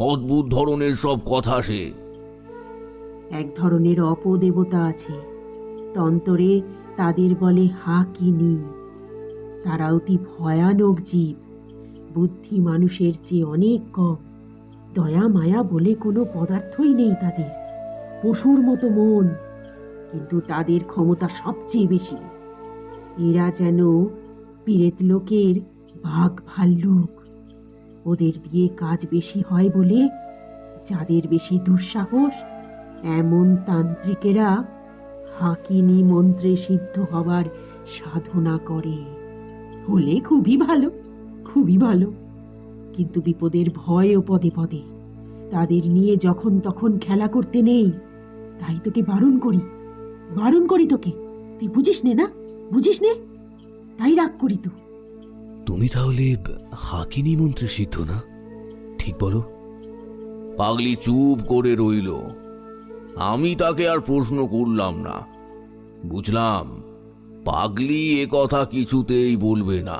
অদ্ভুত ধরনের সব কথা। সে এক ধরনের অপদেবতা আছে, তন্তরে তাদের বলে হাকিনী। তারা অতি ভয়ানক জীব, বুদ্ধি মানুষের চেয়ে অনেক কম, দয়া মায়া বলে কোনো পদার্থই নেই তাদের, পশুর মতো মন, কিন্তু তাদের ক্ষমতা সবচেয়ে বেশি। এরা যেন পীরেত লোকের বাঘ ভাল্লুক। ওদের দিয়ে কাজ বেশি হয় বলে যাদের বেশি দুঃসাহস, এমন তান্ত্রিকেরা হাকিনী মন্ত্রে সিদ্ধ হবার সাধনা করে। হলে খুবই ভালো, খুবই ভালো, কিন্তু বিপদের ভয়ও পদে পদে। তাদের নিয়ে যখন তখন খেলা করতে নেই, তাই তোকে বারণ করি তোকে। তুই বুঝিস নে না, বুঝিস নে, তাই রাগ করি তো। তুমি তাহলে হাকিনী মন্ত্রে সিদ্ধ না, ঠিক বলো? পাগলি চুপ করে রইল। আমি তাকে আর প্রশ্ন করলাম না। বুঝলাম পাগলি এ কথা কিছুতেই বলবে না,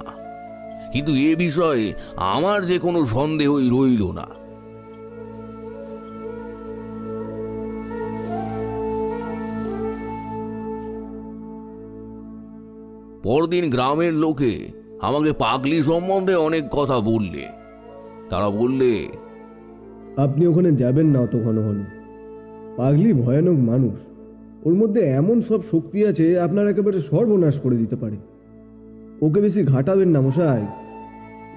কিন্তু এ বিষয়ে আমার যে কোনো সন্দেহই রইল না। পরদিন গ্রামের লোকে আমাকে পাগলি সম্বন্ধে অনেক কথা বললে। তারা বললে, আপনি ওখানে যাবেন না অত ঘন ঘন। পাগলি ভয়ানক মানুষ, ওর মধ্যে এমন সব শক্তি আছে আপনার একেবারে সর্বনাশ করে দিতে পারে। ওকে বেশি ঘাটাবেন না মশাই,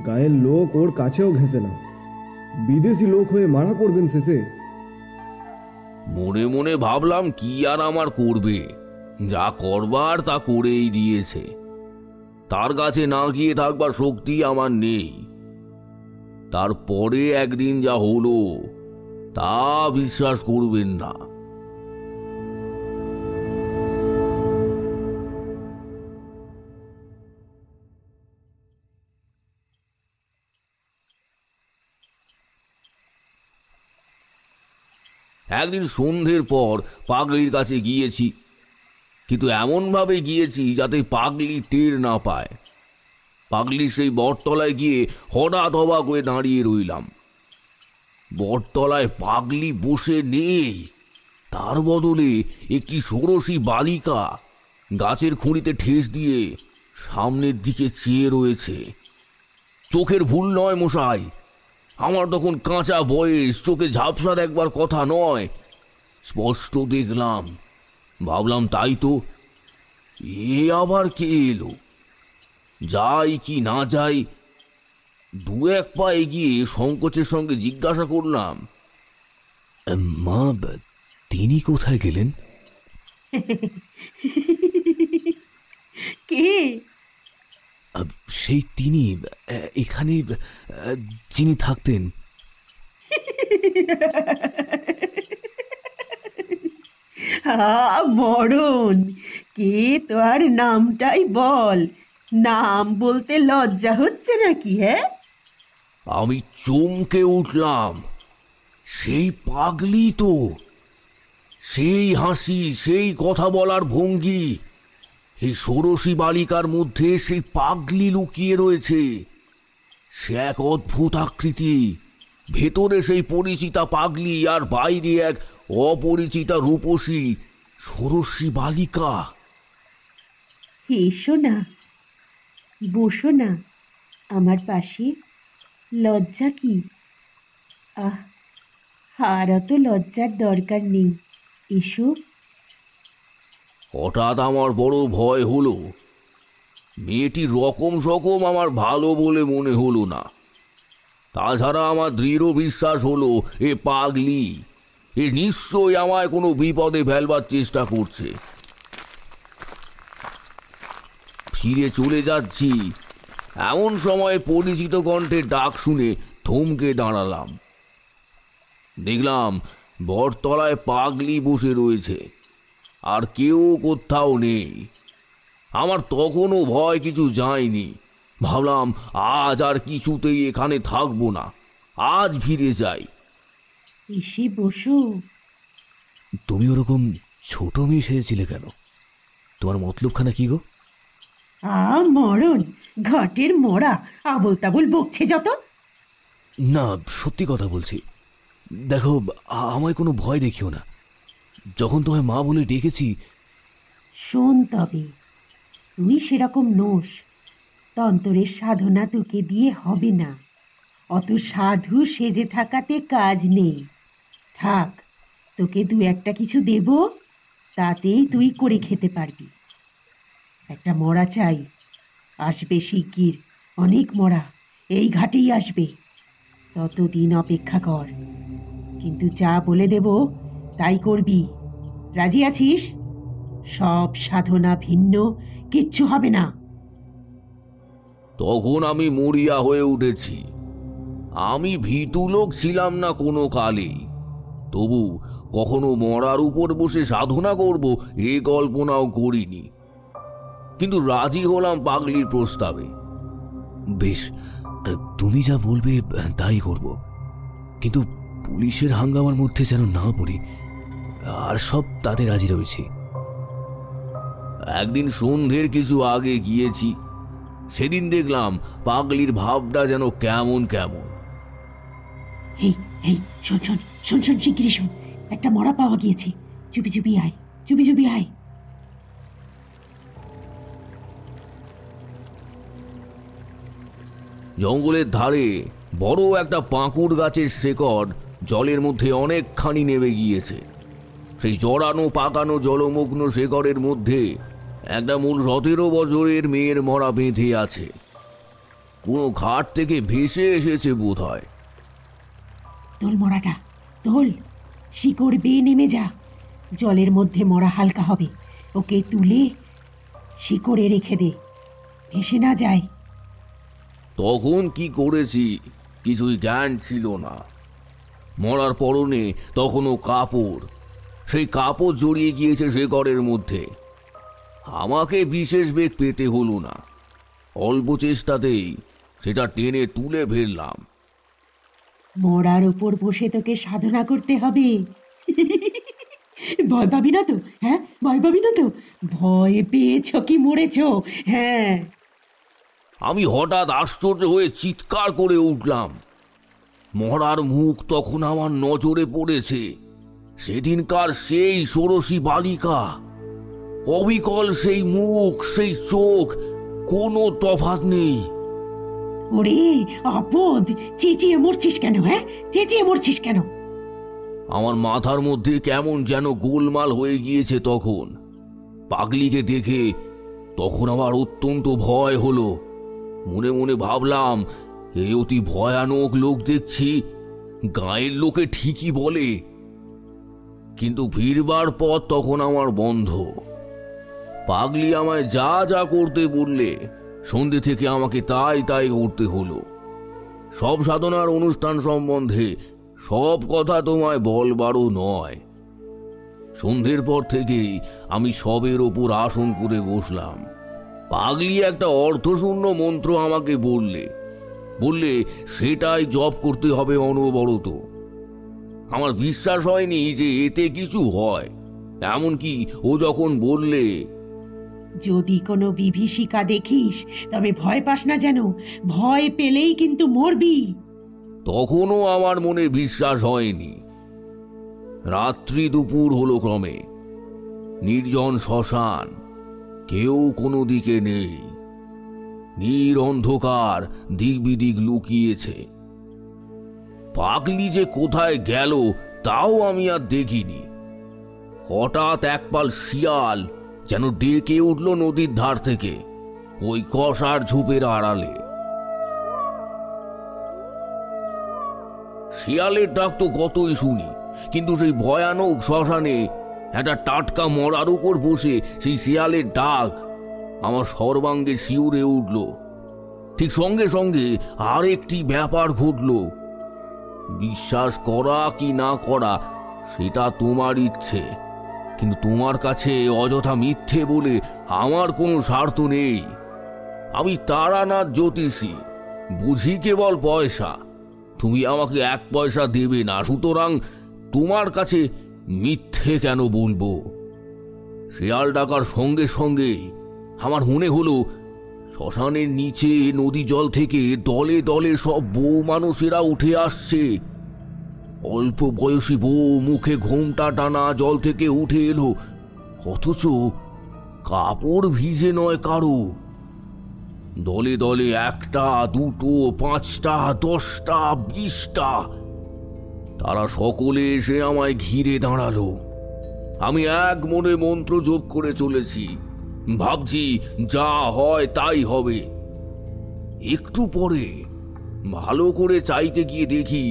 গায়ের লোক ওর কাছেও ঘেঁষে না, বিদেশি লোক হয়ে মারা পড়বেন শেষে। মনে মনে ভাবলাম কি আর আমার করবে, যা করবার তা করেই দিয়েছে। তার কাছে না গিয়ে থাকবার শক্তি আমার নেই। তারপরে একদিন যা হলো তা বিশ্বাস করবেন না। একদিন সন্ধ্যের পর পাগলির কাছে গিয়েছি, কিন্তু এমনভাবে গিয়েছি যাতে পাগলি টের না পায়। পাগলি সেই বটতলায় গিয়ে হঠাৎ অবাক হয়ে দাঁড়িয়ে রইলাম। বটতলায় পাগলি বসে নেই, তার বদলে একটি ষোড়শী বালিকা গাছের খুঁড়িতে ঠেস দিয়ে সামনের দিকে চেয়ে রয়েছে। চোখের ভুল নয় মশাই, আমার তখন কাঁচা বয়স, চোখে ঝাপসা দেখবার কথা নয়, স্পষ্ট দেখলাম। ভাবলাম তাই তো, এ আবার কে এলো? যাই কি না যাই, 2-1 পা এগিয়ে সংকোচের সঙ্গে জিজ্ঞাসা করলাম, মা, তিনি কোথায় গেলেন? কে? সেই তিনি এখানে যিনি থাকতেন। মরণ, কে? তো আর নামটাই বল, নাম বলতে লজ্জা হচ্ছে নাকি? হ্যাঁ, আমি চমকে উঠলাম। সেই পাগলি তো, সেই হাসি, সেই কথা বলার ভঙ্গি, এই ষোড়শী বালিকার মধ্যে সেই পাগলি লুকিয়ে রয়েছে। সে এক অদ্ভুত আকৃতি, ভেতরে সেই পরিচিতা পাগলি আর বাইরে এক অপরিচিতা রূপসী ষোড়শী বালিকা। এসো না, বসো না আমার পাশে। লজ্জা কি? আর অত লজ্জার দরকার নেই, এসো। হঠাৎ আমার বড় ভয় হলো। মেয়েটির রকম সকম আমার ভালো বলে মনে হলো না। তাছাড়া আমার দৃঢ় বিশ্বাস হলো এ পাগলি, এ নিশ্চয়ই আমায় কোনো বিপদে ফেলবার চেষ্টা করছে। ফিরে চলে যাচ্ছি, এমন সময় পরিচিত কণ্ঠের ডাক শুনে থমকে দাঁড়ালাম। দেখলাম বটতলায় পাগলি বসে রয়েছে, আর কেউ কোথাও নেই। আমার তখনও ভয় কিছু যায়নি। ভাবলাম আজ আর কিছুতেই এখানে থাকবো না, আজ ফিরে যাই। এসে বসো। তুমি ওরকম ছোট মেয়ে সেজেছিলে কেন? তোমার মতলবখানা কি গো? মরণ, ঘাটের মরা, আবল তাবল বকছে যত। না, সত্যি কথা বলছি। দেখো, আমায় কোনো ভয় দেখিও না। যখন তোমায় মা বলে ডেকেছি। শোন তবে, তুই সেরকম নোস, তন্তরের সাধনা তোকে দিয়ে হবে না। অত সাধু সেজে থাকাতে কাজ নেই। থাক, তোকে দু একটা কিছু দেব, তাতেই তুই করে খেতে পারবি। একটা মরা চাই, আসবে শিগগির, অনেক মরা এই ঘাটেই আসবে। ততদিন অপেক্ষা কর, কিন্তু যা বলে দেব তাই করবি। রাজি আছিস? সব সাধনা ভিন্ন, কিচ্ছু হবে না। তখন আমি মরিয়া হয়ে উঠেছি। আমি ভীতু লোক ছিলাম না কোনো কালেই, তবু কখনো মরার উপর বসে সাধনা করব এ কল্পনাও করিনি। কিন্তু রাজি হলাম পাগলির প্রস্তাবে। বেশ, তুমি যা বলবে তাই করব, কিন্তু পুলিশের হাঙ্গামার মধ্যে যেন না পড়ি। আর সব তাতে রাজি রয়েছে। একদিন সন্ধ্যের কিছু আগে গিয়েছি, সেদিন দেখলাম পাগলির ভাবটা যেন কেমন কেমন। এই এই শোন শোন শোন শোন, শিগগিরি শোন, একটা মরা পাওয়া গিয়েছে। চুপি চুপি আয়, চুপি চুপি আয়। জঙ্গলের ধারে বড় একটা পাঁকুড় গাছের শেকড় জলের মধ্যে অনেকখানি নেমে গিয়েছে। সেই জড়ানো পাকানো জলমগ্ন শেকড়ের মধ্যে একটা মূল 17 বছরের মেয়ের মরা বেঁধে আছে। কোনো ঘাট থেকে ভেসে এসেছে বোধ হয়। তোল মরাটা, তোল, শিকড় বেয়ে নেমে যা। জলের মধ্যে মরা হালকা হবে, ওকে তুলে শিকড়ে রেখে দে, ভেসে না যায়। তখন কি করেছি কিছুই জ্ঞান ছিল না। মরার পরনে তখনও কাপড়, সেই কাপড় জড়িয়ে গিয়েছে শেকড়ের মধ্যে। আমাকে বিশেষ বেগ পেতে হলো না, অল্প চেষ্টাতেই সেটা টেনে তুলে ফেললাম। মরার ওপর বসে তোকে সাধনা করতে হবে। ভয় পাবি না তো? হ্যাঁ, ভয় পাবি না তো? ভয় পেয়েছ কি মরেছ? হ্যাঁ। আমি হঠাৎ আশ্চর্য হয়ে চিৎকার করে উঠলাম। মরার মুখ তখন আমার নজরে পড়েছে। সেদিনকার সেই ষোড়শী বালিকা, অবিকল সেই মুখ, সেই চোখ, কোনো তফাৎ নেই। ওরে আপদ, চেঁচিয়ে মরছিস কেন? হ্যাঁ, চেঁচিয়ে মরছিস কেন? আমার মাথার মধ্যে কেমন যেন গোলমাল হয়ে গিয়েছে তখন। পাগলিকে দেখে তখন আমার অত্যন্ত ভয় হলো। মনে মনে ভাবলাম, এ অতি ভয়ানক লোক দেখছি, গায়ের লোকে ঠিকই বলে, কিন্তু ফিরবার পথ তখন আমার বন্ধ। পাগলি আমায় যা যা করতে বললে সন্ধে থেকে আমাকে তাই তাই করতে হলো। সব সাধনার অনুষ্ঠান সম্বন্ধে সব কথা তোমায় বলবারও নয়। সন্ধ্যের পর থেকেই আমি সবের ওপর আসন করে বসলাম। পাগলি একটা অর্থশূন্য মন্ত্র আমাকে বললে সেটাই জপ করতে হবে অনবরত। আমার বিশ্বাস হয়নি যে এতে কিছু হয়। এমনকি ও যখন বললে, যদি কোনো বিভীষিকা দেখিস তবে ভয় পাস না, যেন ভয় পেলেই কিন্তু মরবি, তখনও আমার মনে বিশ্বাস হয়নি। রাত্রি দুপুর হলো ক্রমে। নির্জন শ্মশান, কেউ কোনো দিকে নেই। নিরন্ধকার দিক বিদিক লুকিয়েছে। পাগলি যে কোথায় গেল তাও আমি আর দেখিনি। হঠাৎ একপাল শিয়াল যেন ডেকে উঠল নদীর ধার থেকে, ওই কষার ঝোপের আড়ালে। শিয়ালের ডাক তো কতই শুনি, কিন্তু সেই ভয়ানক শ্মশানে একটা টাটকা মরার উপর বসে সেই শিয়ালের ডাক আমার সর্বাঙ্গে শিউরে উঠল। ঠিক সঙ্গে সঙ্গে আরেকটি ব্যাপার ঘটল। বিশ্বাস করা কি না করা সেটা তোমার ইচ্ছে, কিন্তু তোমার কাছে অযথা মিথ্যে বলে আমার কোনো স্বার্থ নেই। আমি তারানাথ জ্যোতিষী, বুঝি কেবল পয়সা। তুমি আমাকে 1 পয়সা দেবে না, সুতরাং তোমার কাছে মিথ্যে কেন বলবো? শিয়াল ডাকার সঙ্গে সঙ্গেই আমার মনে হলো শ্মশানের নিচে নদী জল থেকে দলে দলে সব বউ মানুষেরা উঠে আসছে। অল্প বয়সী বউ মুখে ঘোমটা টানা জল থেকে উঠে এলো, অথচ কাপড় ভিজে নয় কারো। দলে দলে 1টা 2টো 5টা 10টা 20টা, তারা সকলে এসে আমায় ঘিরে দাঁড়ালো। আমি এক মনে মন্ত্র জপ করে চলেছি, ভাবছি যা হয় তাই হবে। একটু পরে ভালো করে চাইতে গিয়ে দেখি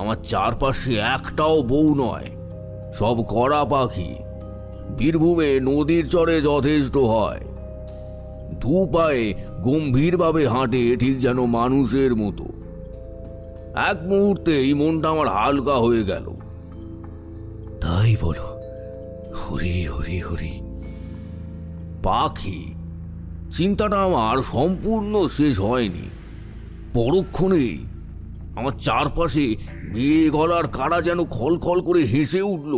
আমার চারপাশে একটাও বউ নয়, সব কড়া পাখি। বীরভূমে নদীর চরে যথেষ্ট হয়। 2 পায়ে গম্ভীরভাবে হাঁটে, ঠিক যেন মানুষের মতো। এক মুহূর্তেই মনটা আমার হালকা হয়ে গেল। তাই বলো, হরি হরি হরি। পাখি, চিন্তাটা আমার সম্পূর্ণ শেষ হয়নি। পরক্ষণেই আমার চারপাশে মেয়ে গলার কারা যেন খলখল করে হেসে উঠল।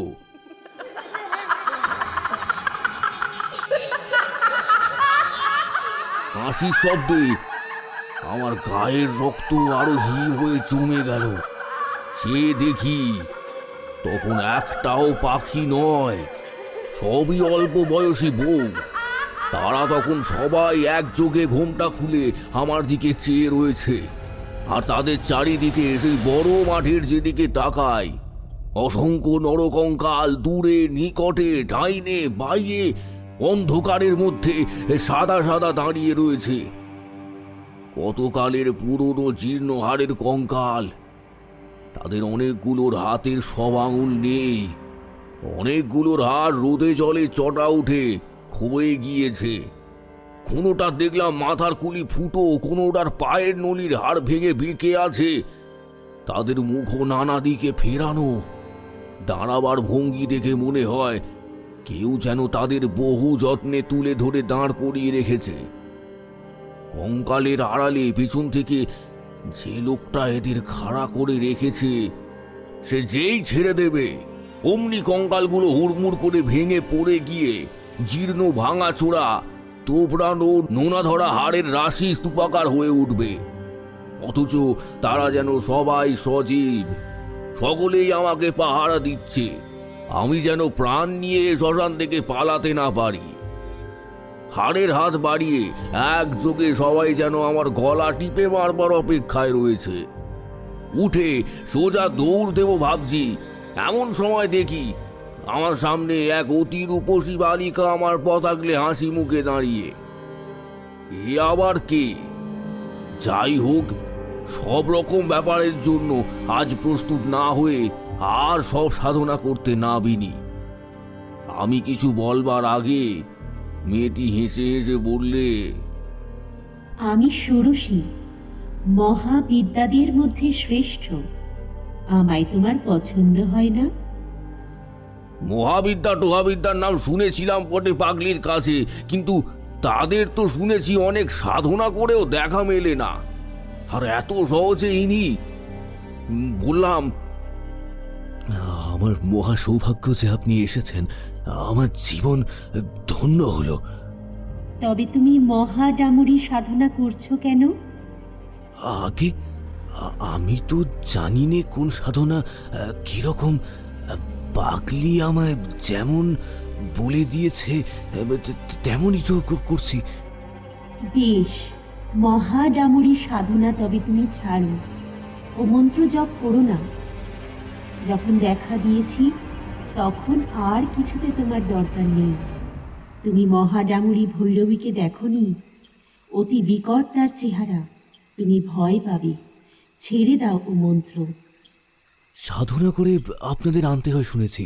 হাসির শব্দে আমার গায়ের রক্ত আরো হিম হয়ে জমে গেল। সে দেখি তখন একটাও পাখি নয়, সবই অল্প বয়সী বউ। তারা তখন সবাই একযোগে ঘোমটা খুলে আমার দিকে চেয়ে রয়েছে। আর তাদের চারিদিকে সেই বড় মাঠের যেদিকে তাকাই, অসংখ্য নরকঙ্কাল দূরে নিকটে ডাইনে বাইয়ে অন্ধকারের মধ্যে সাদা সাদা দাঁড়িয়ে রয়েছে। কতকালের পুরনো জীর্ণ হাড়ের কঙ্কাল। তাদের অনেকগুলোর হাতের সব আঙুল নেই, অনেকগুলোর হাড় রোদে জলে চটা উঠে ক্ষয়ে গিয়েছে। কোনোটা দেখলাম মাথার কুলি ফুটো, কোনোটার পায়ের নলির হাড় ভেঙে বেঁকে আছে। তাদের মুখও নানা দিকে ফেরানো। দাঁড়াবার ভঙ্গি দেখে মনে হয় কেউ যেন তাদের বহু যত্নে তুলে ধরে দাঁড় করিয়ে রেখেছে। কঙ্কালের আড়ালে পিছন থেকে যে লোকটা এদের খাড়া করে রেখেছে, সে যেই ছেড়ে দেবে অমনি কঙ্কালগুলো হুড়মুড় করে ভেঙে পড়ে গিয়ে জীর্ণ ভাঙা চোরা তোবড়ানো নোনা ধরা হাড়ের রাশি স্তূপাকার হয়ে উঠবে। অথচ তারা যেন সবাই সজীব, সকলেই আমাকে পাহারা দিচ্ছে। আমি যেন প্রাণ নিয়ে শ্মশান থেকে পালাতে না পারি। হাড়ের হাত বাড়িয়ে একযোগে সবাই যেন আমার গলা টিপে মারবার অপেক্ষায় রয়েছে। উঠে সোজা দৌড় দেব ভাবছি, এমন সময় দেখি আমার সামনে এক অতি রূপসী বালিকা আমার পথ আগলে হাসি মুখে দাঁড়িয়ে। এ আবার কে? যাই হোক, সব রকম ব্যাপারের জন্য আজ প্রস্তুত না হয়ে আর সব সাধনা করতে না বিনি। আমি কিছু বলবার আগে মেয়েটি হেসে হেসে বললে, আমি ষোড়শী, মহাবিদ্যাদের মধ্যে শ্রেষ্ঠ। আমায় তোমার পছন্দ হয় না? মহাবিদ্যা টোহাবিদ্যার নাম শুনেছিলাম বটে পাগলির কাছে, কিন্তু তাদের তো শুনেছি অনেক সাধনা করেও দেখা মেলে না, আর এত সহজে ইনি। বললাম, আমার মহা সৌভাগ্য যে আপনি এসেছেন, আমার জীবন ধন্য হলো। তবে তুমি মহাডামুরি সাধনা করছো কেন? আগে আমি তো জানি নে কোন সাধনা কিরকম। পাগলি আমায় যেমন বলে দিয়েছে তেমনই তো করছি। বেশ, মহাডামুরি সাধনা তবে তুমি ছাড়ো, ও মন্ত্র জপ করো না। যখন দেখা দিয়েছি তখন আর কিছুতে তোমার দরকার নেই। তুমি মহাডামুরি ভৈরবীকে দেখনি? অতি বিকট তার চেহারা, তুমি ভয় পাবে। ছেড়ে দাও ও মন্ত্র। সাধনা করে আপনাদের আনতে হয় শুনেছি,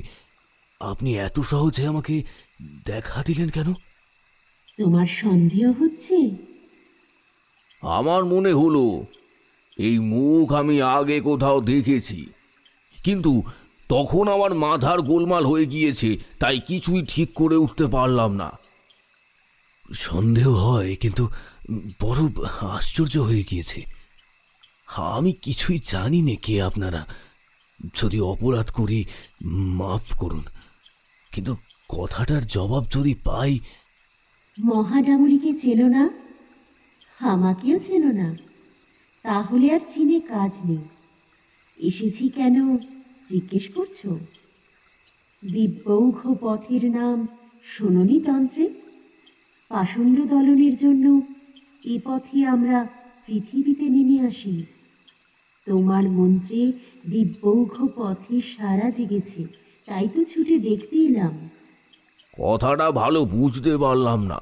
আপনি এত সহজে আমাকে দেখা দিলেন কেন? তোমার সন্দেহ হচ্ছে? আমার মনে হলো এই মুখ আমি আগে কোথাও দেখেছি, কিন্তু তখন আমার মাথার গোলমাল হয়ে গিয়েছে, তাই কিছুই ঠিক করে উঠতে পারলাম না। সন্দেহ হয়, কিন্তু বড় আশ্চর্য হয়ে গিয়েছে। আমি কিছুই জানি না কে আপনারা। যদি অপরাধ করি মাফ করুন, কিন্তু কথাটার জবাব যদি পাই। মহাডামুরিকে চেনো না? আমাকেও চেনো না? তাহলে আর চিনে কাজ নেই। এসেছি কেন জিজ্ঞেস করছো? দিব্যৌঘ পথের নাম শোনোনি তন্ত্রে? পাষণ্ড দলনের জন্য এ পথে আমরা পৃথিবীতে নেমে আসি। তোমার মন্ত্রে দিব্যৌঘ পথে সারা জেগেছে, তাই তো ছুটে দেখতে এলাম। কথাটা ভালো বুঝতে পারলাম না।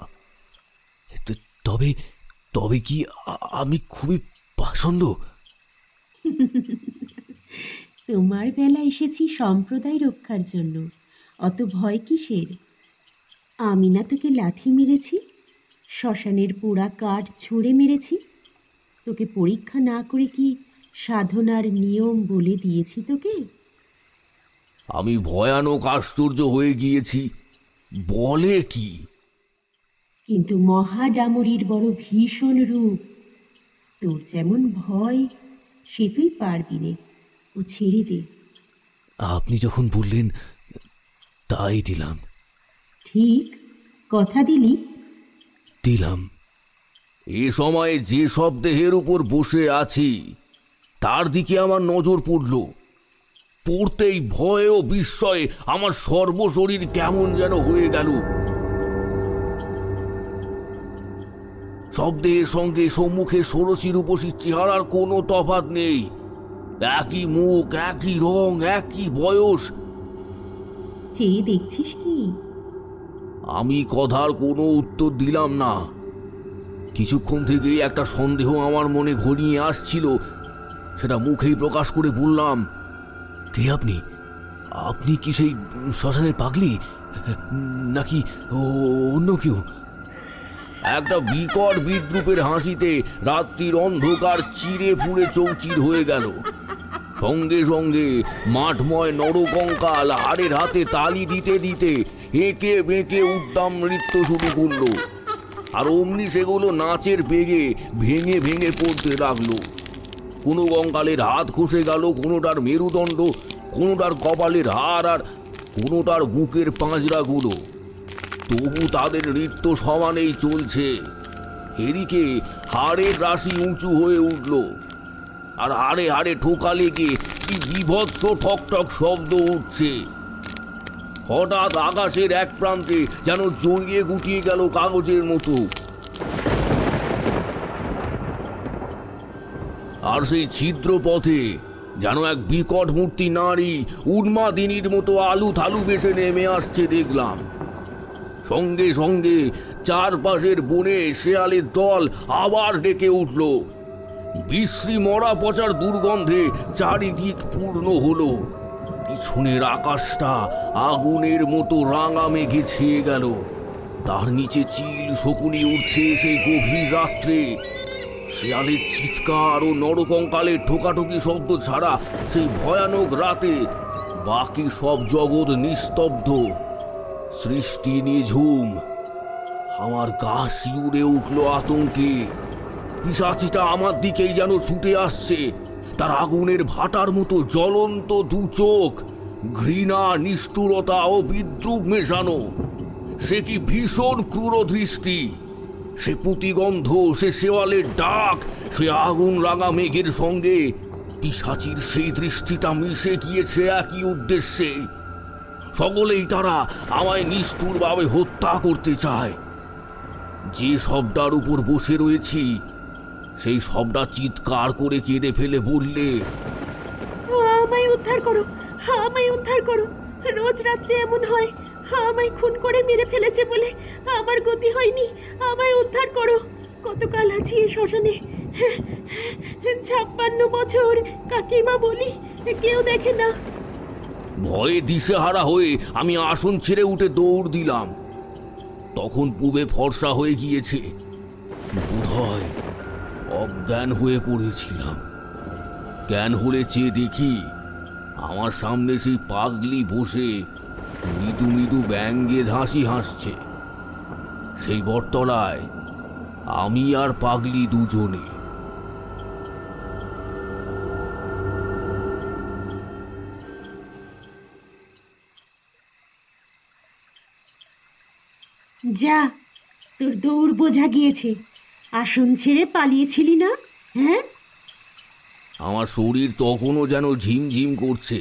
তবে তবে কি আমি খুবই পাষণ্ড? তোমার বেলা এসেছি সম্প্রদায় রক্ষার জন্য, অত ভয় কিসের? আমি না তোকে লাথি মেরেছি, শ্মশানের পোড়া কাঠ ছুঁড়ে মেরেছি? তোকে পরীক্ষা না করে কি সাধনার নিয়ম বলে দিয়েছি তোকে? আমি ভয়ানক আশ্চর্য হয়ে গিয়েছি। বলে কি? কিন্তু মহাডামরির বড় ভীষণ রূপ। তোর যেমন ভয় সে তুই পারবি নে, ও ছেড়ে দে। আপনি যখন বললেন তাই দিলাম। ঠিক কথা দিলি? দিলাম। এ সময়ে যে সব দেহের উপর বসে আছি তার দিকে আমার নজর পড়ল। পড়তেই ভয় ও বিস্ময়ে আমার সর্বশরীর কেমন যেন হয়ে গেল। সব দেহের সঙ্গে সম্মুখে ষোড়শী রূপসী চেহারার কোনো তফাৎ নেই। একই মুখ, একই রং, একই বয়স। চেয়ে দেখছিস কি? আমি কথার কোনো উত্তর দিলাম না। কিছুক্ষণ থেকেই একটা সন্দেহ আমার মনে ঘনিয়ে আসছিল, সেটা মুখেই প্রকাশ করে বললাম, কে আপনি? আপনি কি সেই শ্মশানের পাগলি, নাকি অন্য কেউ? একটা বিকট বিদ্রুপের হাসিতে রাত্রির অন্ধকার চিরে ফুড়ে চৌচির হয়ে গেল। সঙ্গে সঙ্গে মাঠময় নরকঙ্কাল হাড়ের হাতে তালি দিতে দিতে এঁকে বেঁকে উদ্দাম নৃত্য শুরু করলো, আর অমনি সেগুলো নাচের বেগে ভেঙে ভেঙে পড়তে লাগলো। কোনো কঙ্কালের হাত খসে গেল, কোনোটার মেরুদণ্ড, কোনোটার কপালের হাড়, আর কোনোটার বুকের পাঁজরাগুলো। তবু তাদের নৃত্য সমানেই চলছে। এদিকে হাড়ের রাশি উঁচু হয়ে উঠল, আর হাড়ে হাড়ে ঠোকা লেগে কি বিভৎস ঠক ঠক শব্দ উঠছে। হঠাৎ আকাশের এক প্রান্তে যেন জড়িয়ে গুটিয়ে গেল কাগজের মতো, আর সেই ছিদ্র পথে যেন এক বিকট মূর্তি নারী উন্মাদিনীর মতো আলু থালু বেশে নেমে আসছে দেখলাম। সঙ্গে সঙ্গে চারপাশের বনে শেয়ালের দল আবার ডেকে উঠল। বিশ্রী মরা পচার দুর্গন্ধে চারিদিক পূর্ণ হলো। পিছনের আকাশটা আগুনের মতো রাঙা মেঘে ছেয়ে গেল। তার নিচে চিল শকুনি উঠছে সেই গভীর রাত্রে। শেয়ালের চিৎকার ও নরকঙ্কালের ঠোকাঠুকি শব্দ ছাড়া সেই ভয়ানক রাতে বাকি সব জগৎ নিস্তব্ধ, সৃষ্টি নিঝুম। আমার গা শিউরে উঠল আতঙ্কে। পিশাচিটা আমার দিকেই যেন ছুটে আসছে, তার আগুনের ভাটার মতো জ্বলন্ত দু চোখ, ঘৃণা, নিষ্ঠুরতা ও বিদ্রুপ মেশানো। সে কি ভীষণ ক্রূর দৃষ্টি! সে পুঁতিগন্ধ, সে শেওয়ালের ডাক, সে আগুন রাঙা মেঘের সঙ্গে পিশাচির সেই দৃষ্টিটা মিশে গিয়েছে একই উদ্দেশ্যে। সকলেই তারা আমায় নিষ্ঠুরভাবে হত্যা করতে চায়। যে শবটার উপর বসে রয়েছি সেই শবটা চিৎকার করে কেঁদে ফেলে বললে, আমায় উদ্ধার করো, আমায় উদ্ধার করো। রোজ রাত্রে এমন হয়, আমায় খুন করে মেরে ফেলেছে বলে আমার গতি হয়নি। আমায় উদ্ধার করো। কতকাল আছি এই শ্মশানে, 56 বছর। কাকিমা বলি, কেউ দেখে না। ভয়ে দিশেহারা হয়ে আমি আসন ছেড়ে উঠে দৌড় দিলাম। তখন পূবে ফর্সা হয়ে গিয়েছে, বোধহয় অজ্ঞান হয়ে পড়েছিলাম। জ্ঞান হলে চেয়ে দেখি আমার সামনে সেই পাগলি বসে মৃদু মৃদু ব্যঙ্গে হাসি হাসছে। সেই বটতলায় আমি আর পাগলি দুজনে। যা, তোর দৌড় বোঝা গিয়েছে। আসন ছেড়ে পালিয়েছিলি না? হ্যাঁ, আমার শরীর তখনও যেন ঝিমঝিম করছে।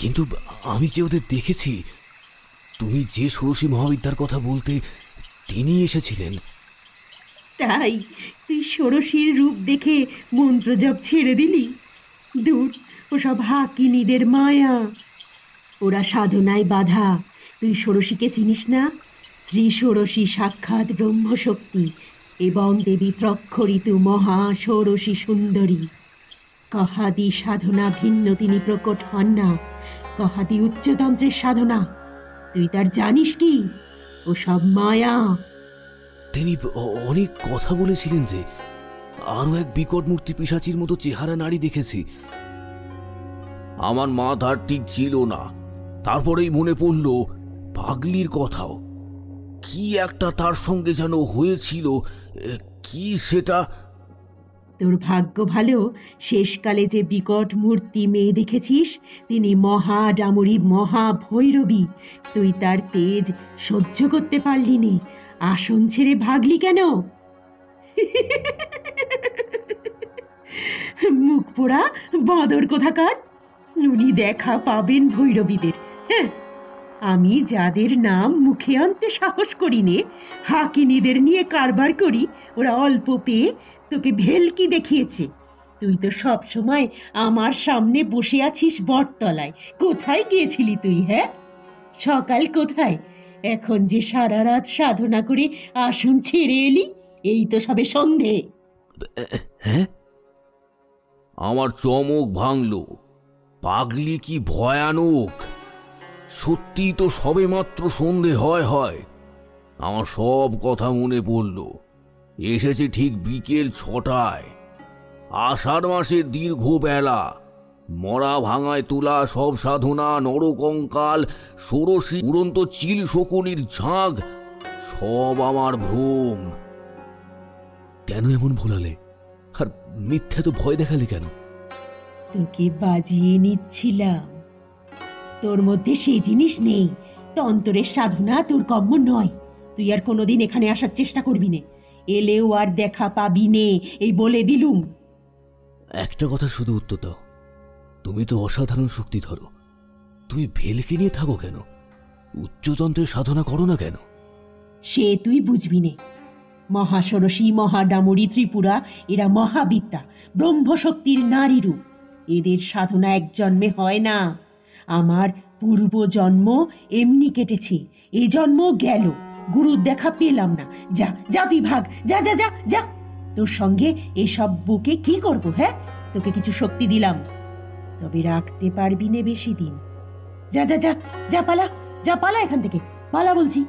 কিন্তু আমি যে ওদের দেখেছি, তুমি যে ষোড়শী মহাবিদ্যার কথা বলতে, তিনি এসেছিলেন। তাই তুই ষোড়শীর রূপ দেখে মন্ত্র জপ ছেড়ে দিলি? দূর, ওসব হাকিনীদের মায়া। ওরা সাধনায় বাধা। তুই ষোড়শীকে চিনিস না? শ্রী ষোড়শী সাক্ষাৎ ব্রহ্মশক্তি এবং দেবী ত্রক্ষরিতু মহা ষোড়শী সুন্দরী। কহাদি সাধনা ভিন্ন তিনি প্রকট হন না, কহাদি উচ্চতন্ত্রের সাধনা। তুই তার জানিস কি? ওসব মায়া। তিনি অনেক কথা বলেছিলেন যে আরো এক বিকট মূর্তি পিশাচির মতো চেহারা নারী দেখেছি। আমার মাথা ঠিক ছিল না। তারপরেই মনে পড়ল পাগলির কথাও। কি একটা তার সঙ্গে যেন হয়েছিল, কি সেটা? তোর ভাগ্য ভালো, শেষকালে যে বিকট মূর্তি মেয়ে দেখেছিস তিনি মহা ডামরী, মহা ভৈরবী। তুই তার তেজ সহ্য করতে পারলি নে, আসন ছেড়ে ভাগলি কেন? মুখ পোড়া বাঁদর কোথাকার! উনি দেখা পাবেন ভৈরবীদের। হ্যাঁ, আমি যাদের নাম মুখে আনতে সাহস করি নে, হাকিনীদের নিয়ে কারবার করি, ওরা অল্প পেয়ে তোকে ভেলকি দেখিয়েছে। তুই তো সব সময় আমার সামনে বসে আছিস বটতলায়। কোথায় গিয়েছিলি তুই? হ্যাঁ, সকাল কোথায়? এখন যে সারা রাত সাধনা করে আসন ছেড়ে এলি, এই তো সবে সন্ধে। হ্যাঁ, আমার চমক ভাঙল। পাগলি কি ভয়ানক! সত্যি তো সবে মাত্র সন্ধে হয়। আমার সব কথা মনে পড়ল। এসেছে ঠিক বিকেল 6টায়। আষাঢ় মাসের দীর্ঘ বেলা। মরা ভাঙায় তোলা সব সাধনা, নরকঙ্কাল, ষোড়শী, উড়ন্ত চিল শকুনির ঝাঁক, সব আমার ভ্রম। কেন এমন ভোলালে? আর মিথ্যা তো ভয় দেখালে কেন? তোকে বাজিয়ে নিচ্ছিলাম। তোর মধ্যে সেই জিনিস নেই। তন্ত্রের সাধনা তোর কম্য নয়। তুই আর কোনোদিন এখানে আসার চেষ্টা করবি নে। এলেও আর দেখা পাবি নে, এই বলে দিলুম। একটা কথা শুধু উত্তর দাও, তুমি তো অসাধারণ শক্তি ধরো, তুমি ভেলকে নিয়ে থাকো কেন? উচ্চতন্ত্রের সাধনা করো না কেন? সে তুই বুঝবি নে। মহাষোড়শী, মহাডামরী, ত্রিপুরা এরা মহাবিদ্যা, ব্রহ্মশক্তির নারী রূপ। এদের সাধনা এক জন্মে হয় না। আমার পূর্ব জন্ম এমনি কেটেছে, এ জন্ম গেল, গুরুর দেখা পেলাম না। যা যা, তুই ভাগ, যা যা যা যা। তোর সঙ্গে এসব বুকে কি করব? হ্যাঁ, তোকে কিছু শক্তি দিলাম, তবে রাখতে পারবি না বেশি দিন। যা যা যা যা, পালা, যা পালা এখান থেকে, পালা বলছি।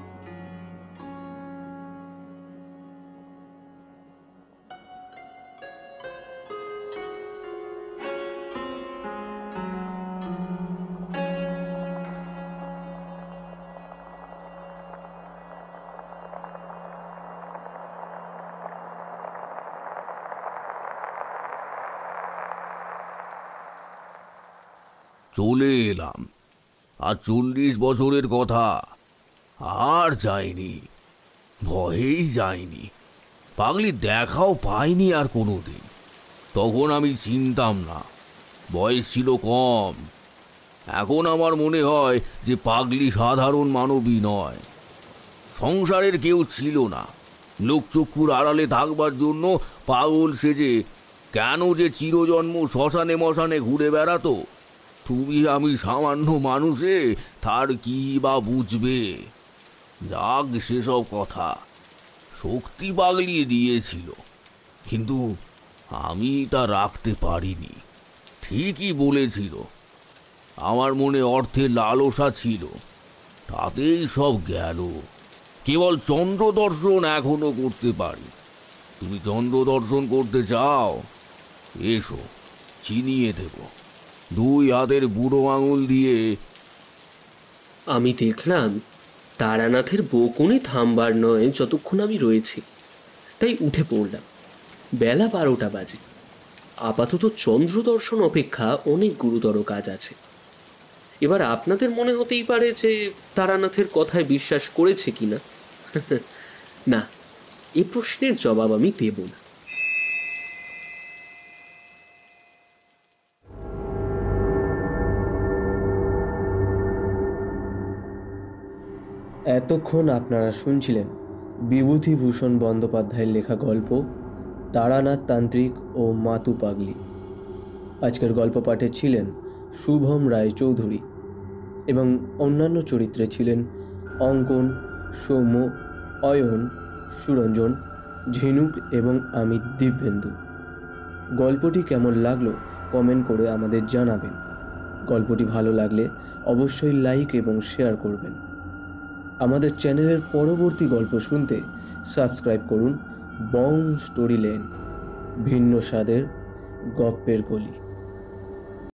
চলে এলাম। আর 40 বছরের কথা আর যায়নি, ভয়েই যায়নি। পাগলি দেখাও পাইনি আর কোনোদিন। তখন আমি চিনতাম না, বয়স ছিল কম। এখন আমার মনে হয় যে পাগলি সাধারণ মানবী নয়, সংসারের কেউ ছিল না। লোকচক্ষুর আড়ালে থাকবার জন্য পাগল সেজে কেন যে চিরজন্ম শ্মশানে মশানে ঘুরে বেড়াতো, তুমি আমি সামান্য মানুষে তার কি বা বুঝবে। যাক সেসব কথা, শক্তি পাগলিয়ে দিয়েছিল, কিন্তু আমি তা রাখতে পারিনি। ঠিকই বলেছিল, আমার মনে অর্থের লালসা ছিল, তাতেই সব গেল। কেবল চন্দ্র দর্শন এখনো করতে পারি। তুমি চন্দ্র দর্শন করতে চাও? এসো, চিনিয়ে দেব 2 হাতের বুড়ো আঙুল দিয়ে। আমি দেখলাম তারানাথের বকুনি থামবার নয় যতক্ষণ আমি রয়েছি, তাই উঠে পড়লাম। বেলা 12টা বাজে। আপাতত চন্দ্র দর্শন অপেক্ষা অনেক গুরুতর কাজ আছে। এবার আপনাদের মনে হতেই পারে যে তারানাথের কথায় বিশ্বাস করেছে কিনা। না, এ প্রশ্নের জবাব আমি দেব না। এতক্ষণ আপনারা শুনছিলেন বিভূতিভূষণ বন্দ্যোপাধ্যায়ের লেখা গল্প তারানাথ তান্ত্রিক ও মাতু পাগলি। আজকের গল্প পাঠে ছিলেন শুভম রায়চৌধুরী এবং অন্যান্য চরিত্রে ছিলেন অঙ্কন, সৌম্য, অয়ন, সুরঞ্জন, ঝিনুক এবং আমি দিব্যেন্দু। গল্পটি কেমন লাগলো কমেন্ট করে আমাদের জানাবেন। গল্পটি ভালো লাগলে অবশ্যই লাইক এবং শেয়ার করবেন। আমাদের চ্যানেলের পরবর্তী গল্প শুনতে সাবস্ক্রাইব করুন বং স্টোরি লেন, ভিন্ন স্বাদের গপ্পের গলি।